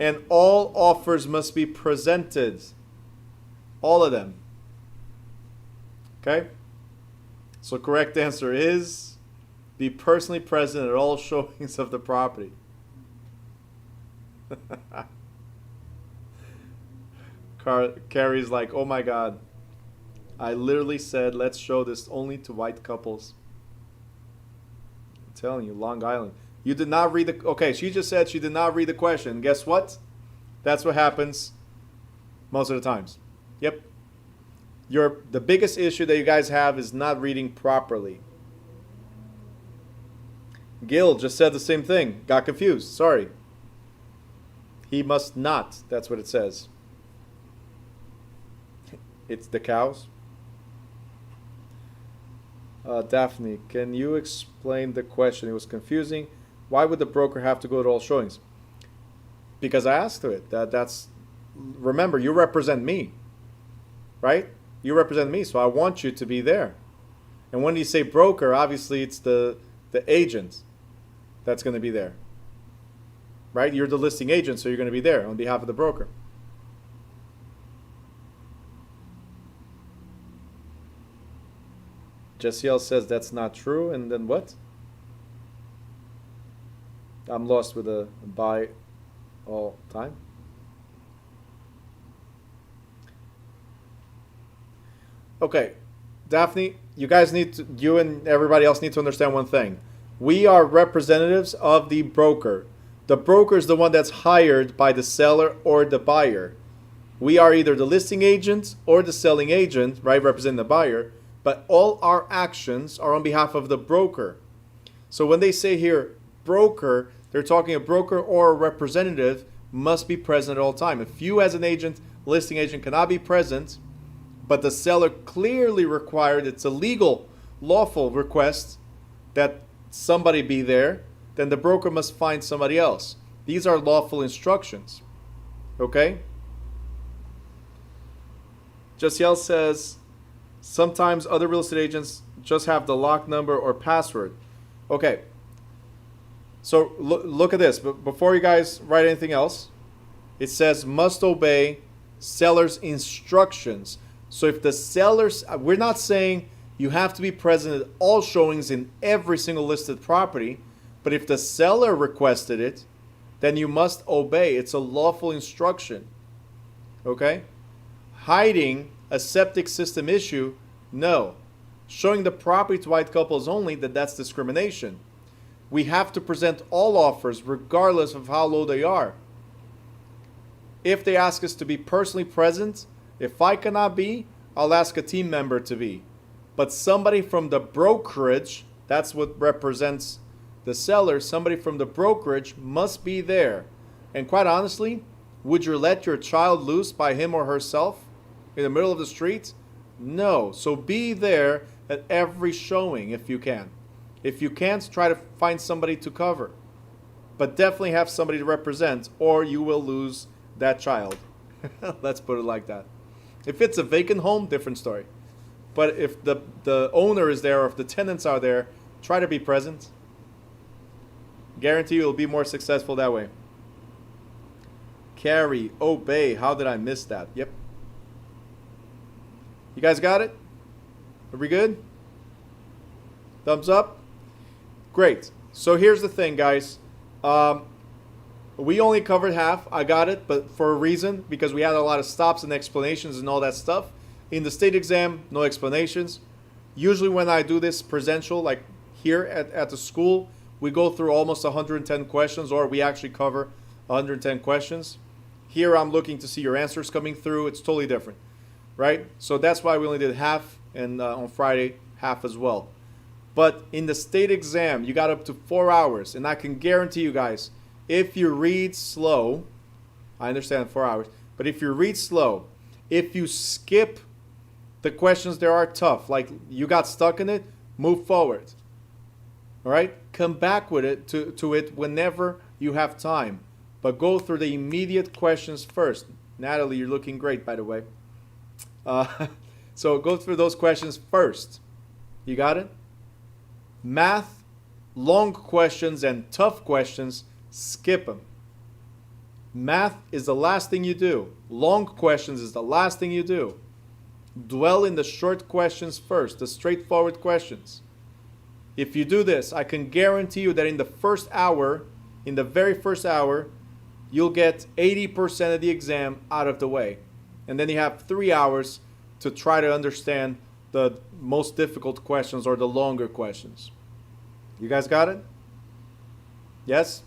And all offers must be presented. All of them. Okay? So correct answer is be personally present at all showings of the property. Carrie's like, oh my God. I literally said, let's show this only to white couples. I'm telling you, Long Island. You did not read the... Okay, she just said she did not read the question. Guess what? That's what happens most of the times. Yep. The biggest issue that you guys have is not reading properly. Gil just said the same thing. Got confused. Sorry. He must not. That's what it says. It's the cows. Daphne, can you explain the question? It was confusing. Why would the broker have to go to all showings? Because I asked it. That's. Remember, you represent me, right? You represent me, so I want you to be there. And when you say broker, obviously it's the agent that's going to be there, right? You're the listing agent, so you're going to be there on behalf of the broker. Jessiel says that's not true, and then what? I'm lost with a buy all time. Okay, Daphne, you guys need to, you and everybody else need to understand one thing. We are representatives of the broker. The broker is the one that's hired by the seller or the buyer. We are either the listing agent or the selling agent, right, representing the buyer, but all our actions are on behalf of the broker. So when they say here broker, they're talking a broker or a representative must be present at all time. If you as an agent, listing agent, cannot be present, but the seller clearly required, it's a legal, lawful request that somebody be there, then the broker must find somebody else. These are lawful instructions. Okay? Jasiel says, sometimes other real estate agents just have the lock number or password. Okay. So look at this. But before you guys write anything else, it says must obey seller's instructions. So if the sellers, we're not saying you have to be present at all showings in every single listed property, but if the seller requested it, then you must obey. It's a lawful instruction. Okay? Hiding a septic system issue, no. Showing the property to white couples only, that's discrimination. We have to present all offers regardless of how low they are. If they ask us to be personally present, if I cannot be, I'll ask a team member to be. But somebody from the brokerage, that's what represents the seller, somebody from the brokerage must be there. And quite honestly, would you let your child loose by him or herself in the middle of the street? No. So be there at every showing if you can. If you can't, try to find somebody to cover. But definitely have somebody to represent or you will lose that child. Let's put it like that. If it's a vacant home, different story. But if the owner is there or if the tenants are there, try to be present. Guarantee you'll be more successful that way. Carry, obey. How did I miss that? Yep. You guys got it? Are we good? Thumbs up? Great. So here's the thing, guys. We only covered half. I got it, but for a reason, because we had a lot of stops and explanations and all that stuff. In the state exam, no explanations. Usually when I do this presential, like here at the school, we go through almost 110 questions, or we actually cover 110 questions. Here I'm looking to see your answers coming through. It's totally different, right? So that's why we only did half, and on Friday, half as well. But in the state exam, you got up to 4 hours, and I can guarantee you guys, if you read slow, I understand 4 hours, but if you read slow, if you skip the questions that are tough, like you got stuck in it, move forward. All right? Come back with it to it whenever you have time. But go through the immediate questions first. Natalie, you're looking great, by the way. So go through those questions first. You got it? Math, long questions and tough questions, skip them. Math is the last thing you do. Long questions is the last thing you do. Dwell in the short questions first, the straightforward questions. If you do this, I can guarantee you that in the first hour, in the very first hour, you'll get 80% of the exam out of the way. And then you have 3 hours to try to understand the most difficult questions or the longer questions. You guys got it? Yes?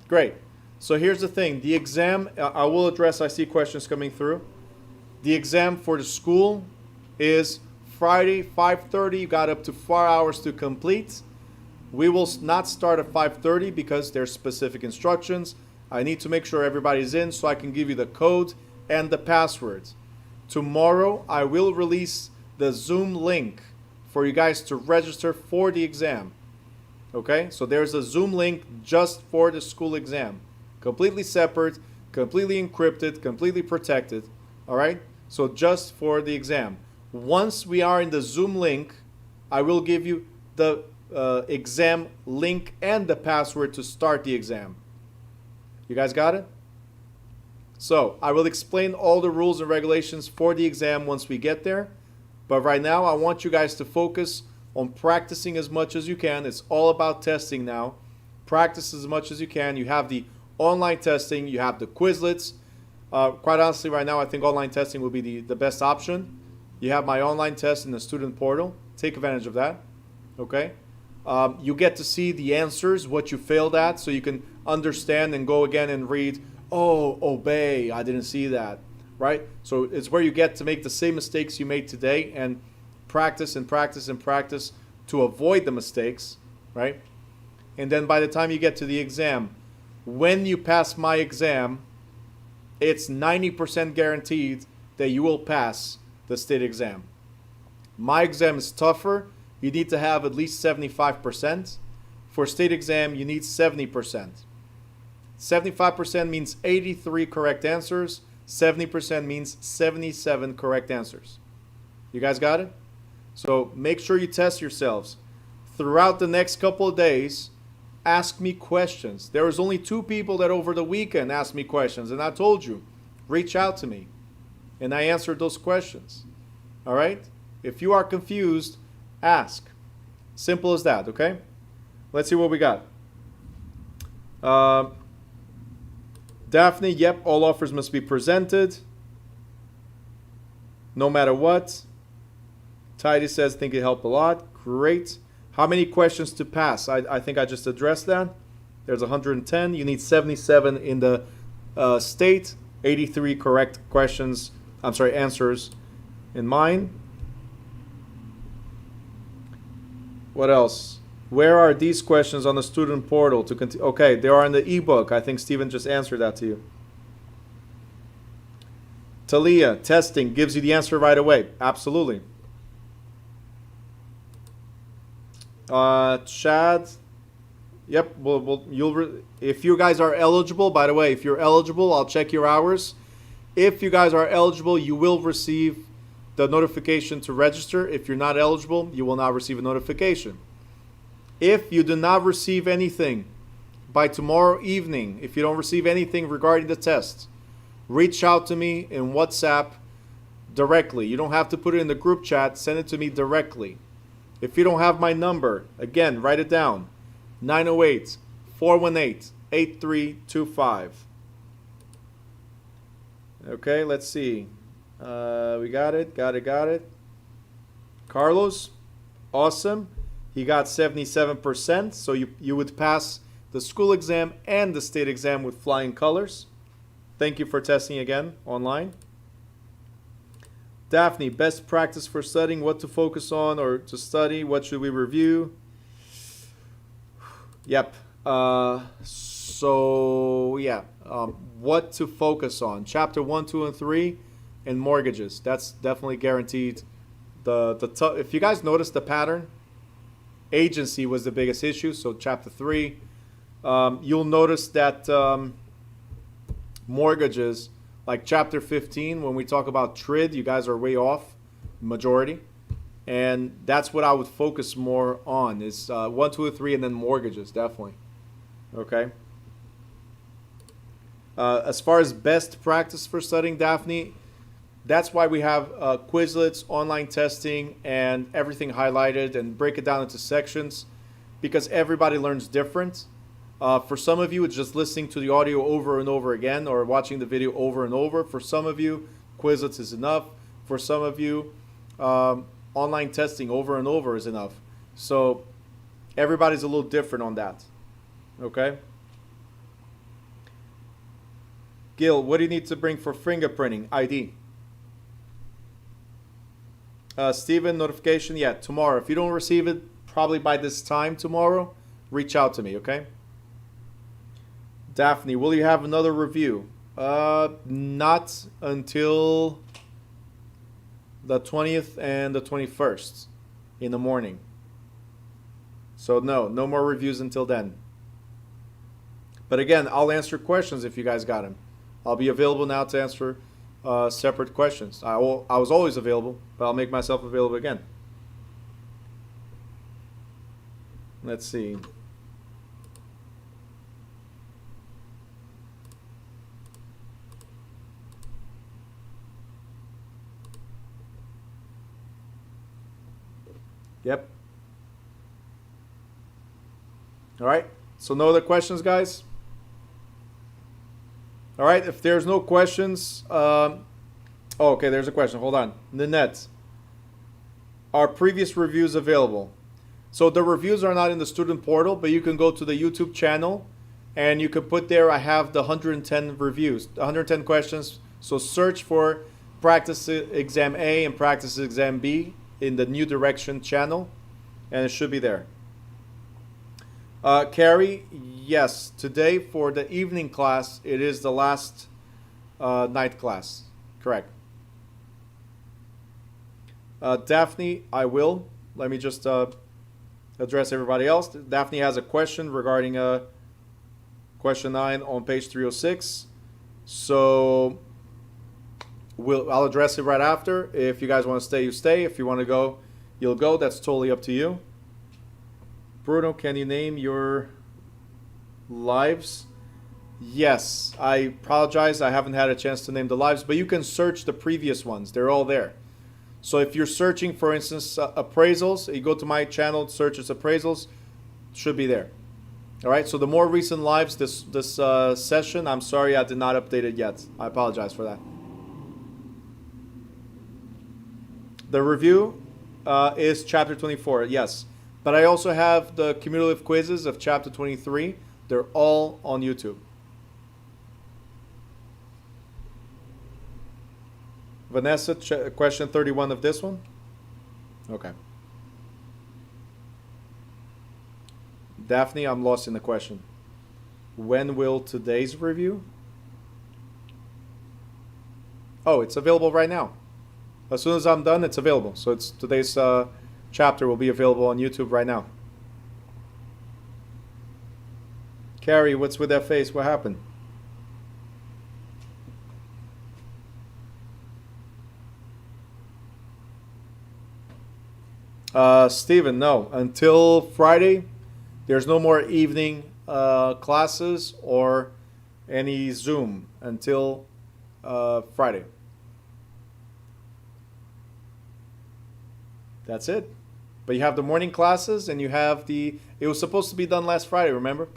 Great. So here's the thing. The exam, I will address, I see questions coming through. The exam for the school is Friday, 5:30. You got up to 4 hours to complete. We will not start at 5:30 because there's specific instructions. I need to make sure everybody's in so I can give you the code and the passwords. Tomorrow, I will release the Zoom link for you guys to register for the exam. Okay? So there's a Zoom link just for the school exam. Completely separate, completely encrypted, completely protected. All right? So just for the exam. Once we are in the Zoom link, I will give you the exam link and the password to start the exam. You guys got it? So I will explain all the rules and regulations for the exam once we get there. But right now, I want you guys to focus on practicing as much as you can. It's all about testing now. Practice as much as you can. You have the online testing. You have the Quizlets. Quite honestly, right now, I think online testing will be the best option. You have my online test in the student portal. Take advantage of that. Okay? You get to see the answers, what you failed at, so you can understand and go again and read, oh, obey, I didn't see that, right? So it's where you get to make the same mistakes you made today and practice and practice and practice to avoid the mistakes, right? And then by the time you get to the exam, when you pass my exam, it's 90% guaranteed that you will pass the state exam. My exam is tougher. You need to have at least 75%. For state exam, you need 70%. 75% means 83 correct answers. 70% means 77 correct answers. You guys got it? So make sure you test yourselves. Throughout the next couple of days, ask me questions. There was only 2 people that over the weekend asked me questions, and I told you, reach out to me. And I answered those questions. All right? If you are confused, ask. Simple as that, okay? Let's see what we got. Daphne, yep, all offers must be presented, no matter what. Tidy says, think it helped a lot. Great. How many questions to pass? I think I just addressed that. There's 110. You need 77 in the state, 83 correct questions, answers in mine. What else? Where are these questions on the student portal to continue? Okay, they are in the ebook. I think Steven just answered that to you. Talia, testing gives you the answer right away. Absolutely. Chad, yep. If you guys are eligible, by the way, if you're eligible, I'll check your hours. If you guys are eligible, you will receive the notification to register. If you're not eligible, you will not receive a notification. If you do not receive anything by tomorrow evening, if you don't receive anything regarding the test, reach out to me in WhatsApp directly. You don't have to put it in the group chat. Send it to me directly. If you don't have my number, again, write it down. 908-418-8325. Okay, let's see. We got it. Carlos, awesome. He got 77%, so you would pass the school exam and the state exam with flying colors. Thank you for testing again online. Daphne, best practice for studying, what to focus on or to study, what should we review? Yep. What to focus on? Chapter 1, 2, and 3, and mortgages. That's definitely guaranteed. If you guys notice the pattern, agency was the biggest issue. So chapter 3, you'll notice that mortgages, like chapter 15, when we talk about TRID, you guys are way off, majority. And that's what I would focus more on is 1, 2, and 3, and then mortgages, definitely. Okay. As far as best practice for studying, Daphne, that's why we have Quizlets, online testing, and everything highlighted and break it down into sections because everybody learns different. For some of you, it's just listening to the audio over and over again or watching the video over and over. For some of you, Quizlets is enough. For some of you, online testing over and over is enough. So everybody's a little different on that. Okay? Gil, what do you need to bring for fingerprinting? ID. Steven, notification, yeah, tomorrow. If you don't receive it, probably by this time tomorrow, reach out to me, okay? Daphne, will you have another review? Not until the 20th and the 21st in the morning. So no more reviews until then. But again, I'll answer questions if you guys got them. I'll be available now to answer separate questions. I was always available, but I'll make myself available again. Let's see. Yep. All right. So no other questions, guys? All right. If there's no questions, okay, there's a question. Hold on. Nanette, are previous reviews available? So the reviews are not in the student portal, but you can go to the YouTube channel and you can put there, I have the 110 reviews, 110 questions. So search for Practice Exam A and Practice Exam B in the New Direction channel, and it should be there. Carrie, yes, today for the evening class, it is the last night class. Correct. Daphne, I will. Let me just address everybody else. Daphne has a question regarding question 9 on page 306. So I'll address it right after. If you guys want to stay, you stay. If you want to go, you'll go. That's totally up to you. Bruno, can you name your lives? Yes, I apologize. I haven't had a chance to name the lives, but you can search the previous ones. They're all there. So if you're searching, for instance, appraisals, you go to my channel, search as appraisals, should be there. All right, so the more recent lives this session, I'm sorry I did not update it yet. I apologize for that. The review is chapter 24, yes. But I also have the cumulative quizzes of chapter 23. They're all on YouTube. Vanessa, question 31 of this one? Okay. Daphne, I'm lost in the question. When will today's review? Oh, it's available right now. As soon as I'm done, it's available. So it's today's chapter will be available on YouTube right now. Carrie, what's with that face? What happened? Steven, no. Until Friday, there's no more evening classes or any Zoom until Friday. That's it. But you have the morning classes and you have the... It was supposed to be done last Friday, remember?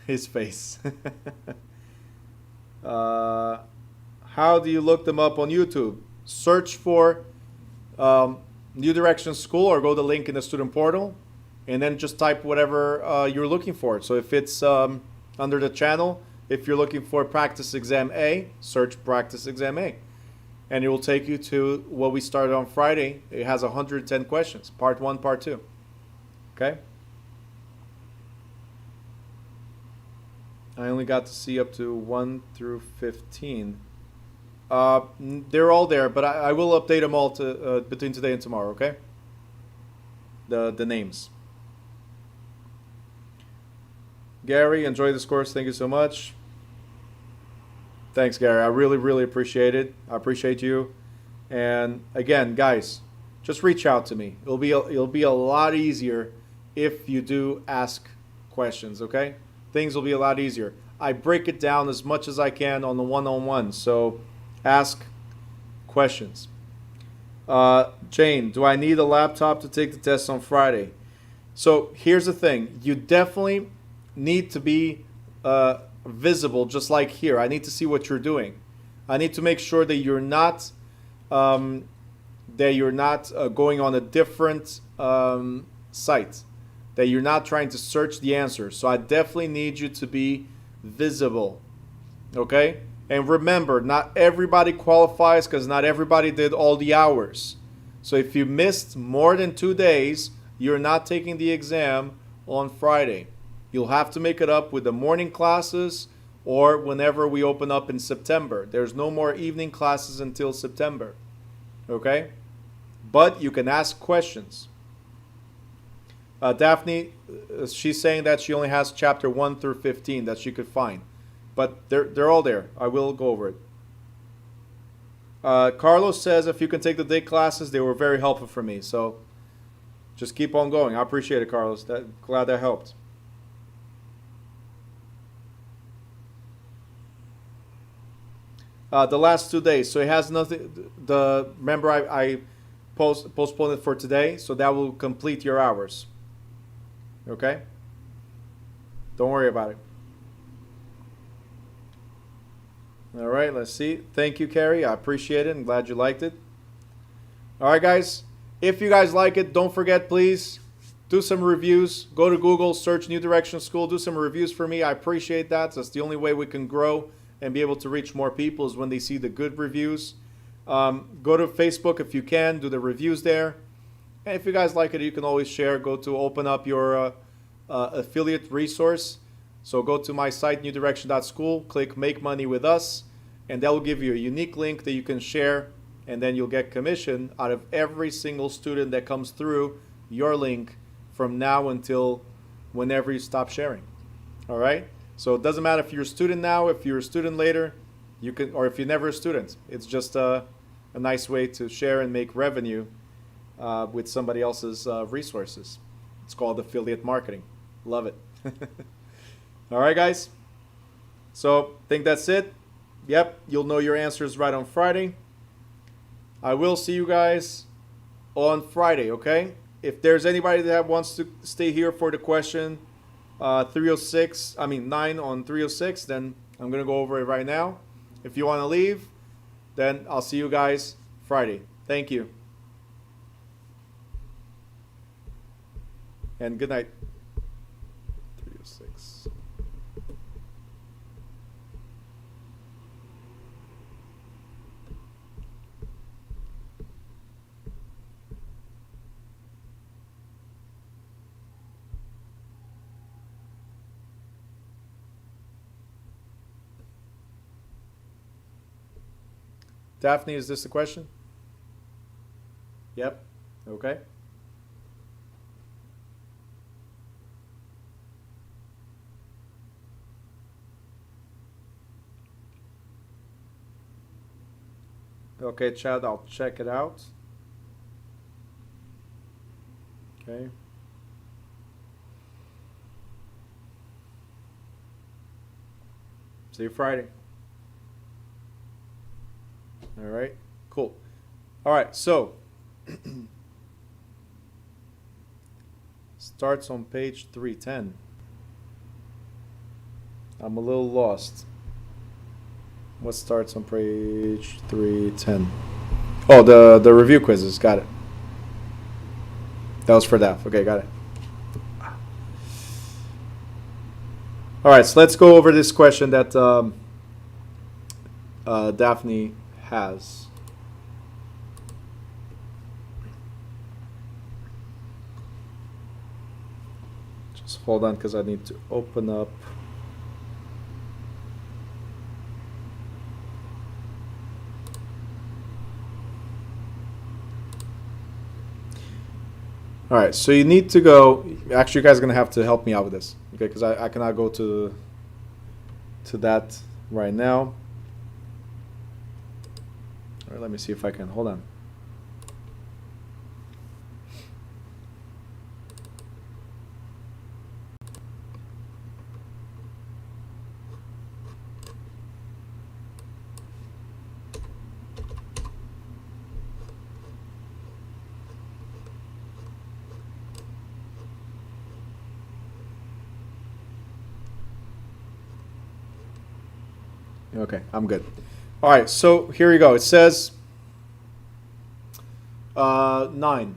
His face. How do you look them up on YouTube? Search for New Direction School or go to the link in the student portal and then just type whatever you're looking for. So if it's under the channel, if you're looking for Practice Exam A, search Practice Exam A. And it will take you to what we started on Friday. It has 110 questions, part 1, part 2. Okay? I only got to see up to 1 through 15. They're all there, but I will update them all to between today and tomorrow, okay? The names. Gary, enjoy this course. Thank you so much. Thanks, Gary. I really, really appreciate it. I appreciate you. And again, guys, just reach out to me. It'll be a lot easier if you do ask questions, okay? Things will be a lot easier. I break it down as much as I can on the one-on-one, so ask questions. Jane, do I need a laptop to take the test on Friday? So here's the thing. You definitely need to be visible, just like here. I need to see what you're doing. I need to make sure that you're not going on a different site, that you're not trying to search the answers. So I definitely need you to be visible, okay? And remember, not everybody qualifies because not everybody did all the hours. So if you missed more than 2 days, you're not taking the exam on Friday. You'll have to make it up with the morning classes or whenever we open up in September. There's no more evening classes until September. Okay? But you can ask questions. Daphne, she's saying that she only has chapter 1 through 15 that she could find. But they're all there. I will go over it. Carlos says if you can take the day classes, they were very helpful for me. So just keep on going. I appreciate it, Carlos. Glad that helped. The last 2 days. So it has nothing. Remember, I postponed it for today, so that will complete your hours. Okay? Don't worry about it. All right, let's see. Thank you, Carrie. I appreciate it. I'm glad you liked it. All right, guys. If you guys like it, don't forget, please, do some reviews. Go to Google, search New Direction School, do some reviews for me. I appreciate that. That's the only way we can grow and be able to reach more people is when they see the good reviews. Go to Facebook if you can, do the reviews there. And if you guys like it, you can always share. Go to open up your affiliate resource. So go to my site, newdirection.school, click Make Money with Us, and that will give you a unique link that you can share, and then you'll get commission out of every single student that comes through your link from now until whenever you stop sharing. All right? So it doesn't matter if you're a student now, if you're a student later, you can, or if you're never a student. It's just a nice way to share and make revenue with somebody else's resources. It's called affiliate marketing. Love it. All right, guys. So I think that's it. Yep, you'll know your answers right on Friday. I will see you guys on Friday, okay? If there's anybody that wants to stay here for the question 9 on 306, then I'm going to go over it right now. If you want to leave, then I'll see you guys Friday. Thank you. And good night. 306. Daphne, is this the question? Yep. Okay. Okay, Chad, I'll check it out. Okay. See you Friday. All right, cool. All right, so starts on page 310. I'm a little lost. What starts on page 310? Oh, the review quizzes. Got it. That was for DAF. Okay, got it. All right, so let's go over this question that Daphne has. Just hold on because I need to open up. All right, so you need to go. Actually, you guys are gonna have to help me out with this, okay? Because I cannot go to that right now. All right, let me see if I can. Hold on. Okay, I'm good. All right, so here we go. It says 9.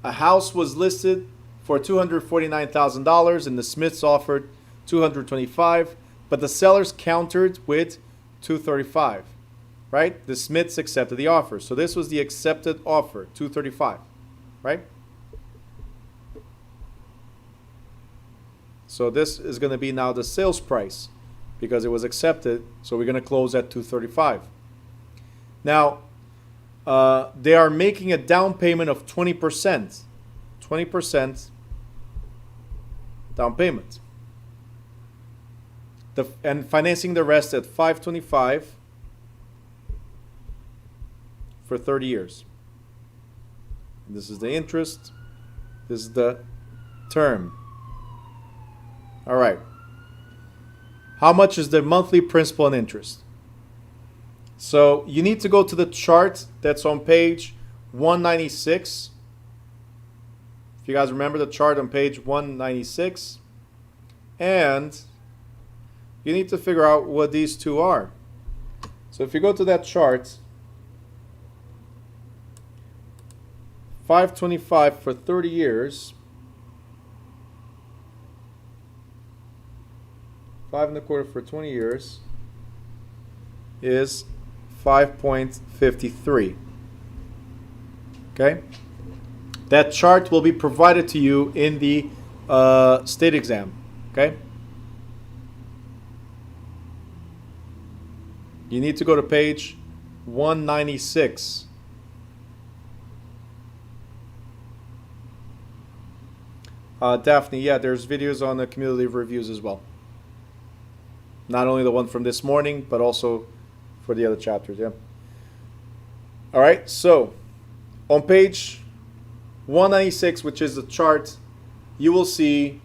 A house was listed for $249,000 and the Smiths offered $225,000, but the sellers countered with $235,000, right? The Smiths accepted the offer. So this was the accepted offer, $235,000, right? So this is going to be now the sales price, because it was accepted, so we're going to close at $235,000. Now, they are making a down payment of 20%. 20% down payment. And financing the rest at $525,000 for 30 years. This is the interest. This is the term. All right. How much is the monthly principal and interest? So you need to go to the chart that's on page 196. If you guys remember the chart on page 196. And you need to figure out what these two are. So if you go to that chart, $525,000 for 30 years. 5.25 for 20 years is 5.53. Okay? That chart will be provided to you in the state exam. Okay? You need to go to page 196. Daphne, yeah, there's videos on the cumulative reviews as well. Not only the one from this morning, but also for the other chapters, yeah. All right, so on page 196, which is the chart, you will see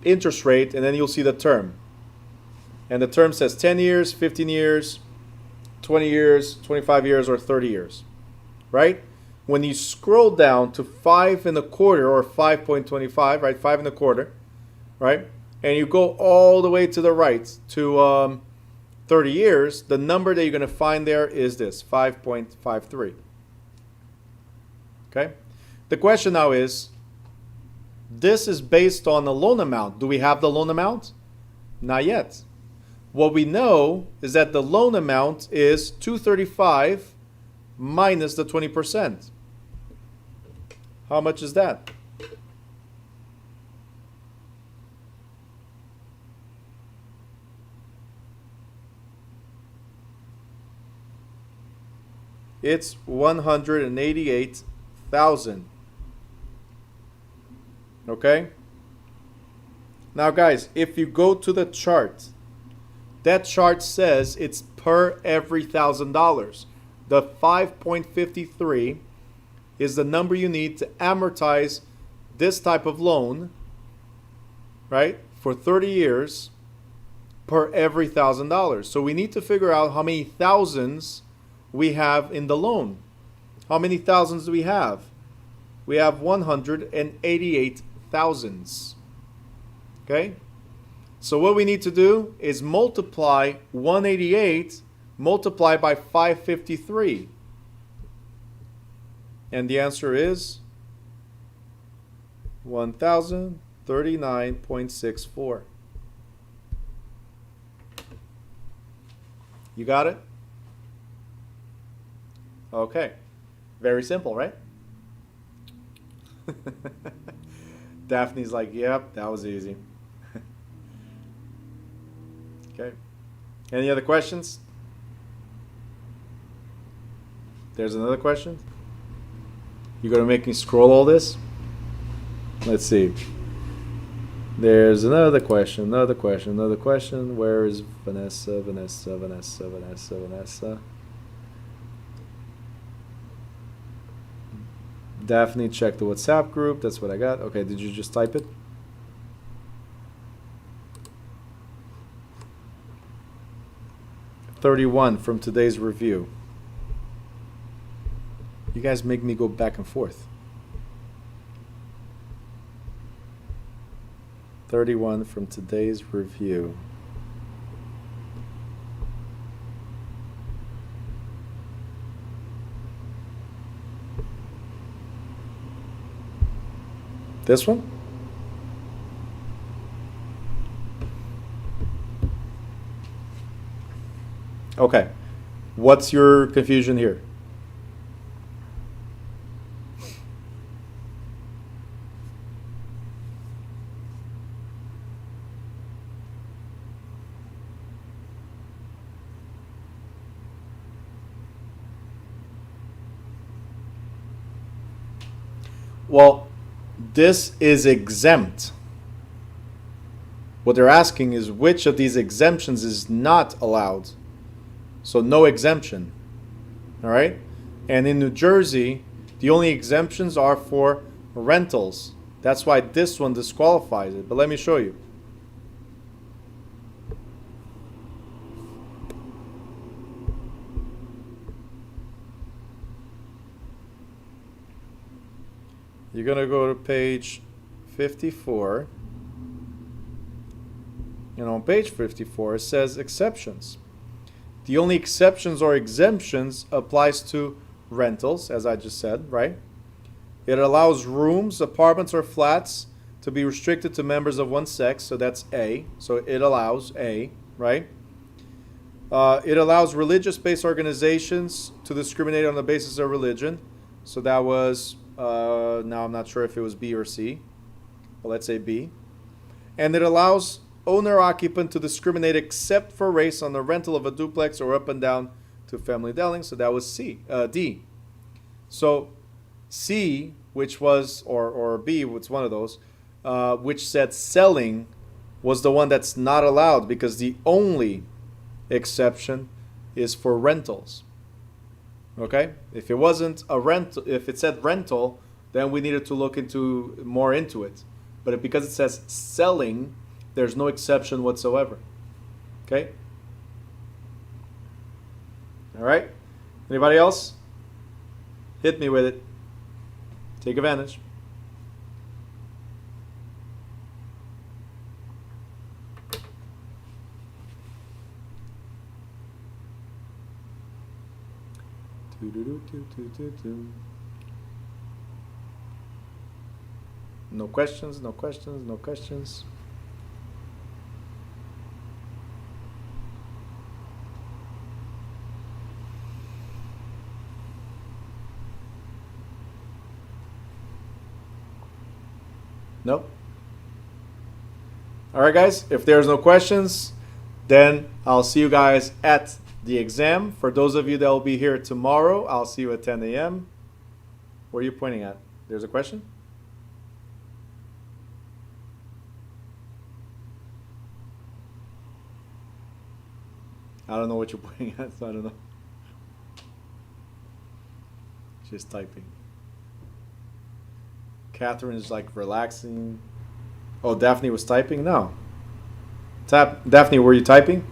interest rate, and then you'll see the term. And the term says 10 years, 15 years, 20 years, 25 years, or 30 years, right? When you scroll down to 5.25 or 5.25, right? 5.25, right? And you go all the way to the right to 30 years, the number that you're going to find there is this, 5.53. Okay? The question now is, this is based on the loan amount. Do we have the loan amount? Not yet. What we know is that the loan amount is 235 minus the 20%. How much is that? It's 188,000. Okay? Now guys, if you go to the chart, that chart says it's per every $1,000. The 5.53 is the number you need to amortize this type of loan, right, for 30 years per every $1,000. So we need to figure out how many thousands we have in the loan. How many thousands do we have? We have 188 thousands. Okay? So what we need to do is multiply 188 multiply by 553. And the answer is 1039.64. You got it? Okay. Very simple, right? Daphne's like, yep, that was easy. Okay. Any other questions? There's another question. You're going to make me scroll all this? Let's see. There's another question, another question, another question. Where is Vanessa, Vanessa, Vanessa, Vanessa, Vanessa? Daphne, check the WhatsApp group. That's what I got. Okay, did you just type it? $31 from today's review. You guys make me go back and forth. 31 from today's review. This one? Okay. What's your confusion here? Well, this is exempt. What they're asking is which of these exemptions is not allowed. So no exemption. All right? And in New Jersey, the only exemptions are for rentals. That's why this one disqualifies it. But let me show you. You're going to go to page 54. And on page 54, it says exceptions. The only exceptions or exemptions applies to rentals, as I just said, right? It allows rooms, apartments, or flats to be restricted to members of one sex, so that's A. So it allows A, right? It allows religious-based organizations to discriminate on the basis of religion. So that was, now I'm not sure if it was B or C, but let's say B. And it allows owner-occupant to discriminate except for race on the rental of a duplex or up and down to family dwelling. So that was D. So C, which was, or B, it's one of those, which said selling, was the one that's not allowed because the only exception is for rentals. Okay? If it wasn't a rental, if it said rental, then we needed to look more into it. But because it says selling, there's no exception whatsoever. Okay? All right? Anybody else? Hit me with it. Take advantage. No questions, no questions, no questions. Nope. All right, guys, if there's no questions, then I'll see you guys at the exam. For those of you that will be here tomorrow, I'll see you at 10 a.m. Where are you pointing at? There's a question? I don't know what you're pointing at, so I don't know. She's typing. Catherine is like relaxing. Oh, Daphne was typing? No. Daphne, were you typing?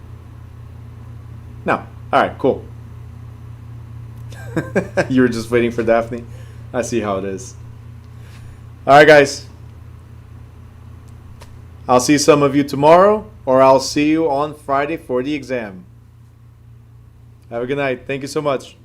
No. All right, cool. You were just waiting for Daphne? I see how it is. All right, guys. I'll see some of you tomorrow, or I'll see you on Friday for the exam. Have a good night. Thank you so much.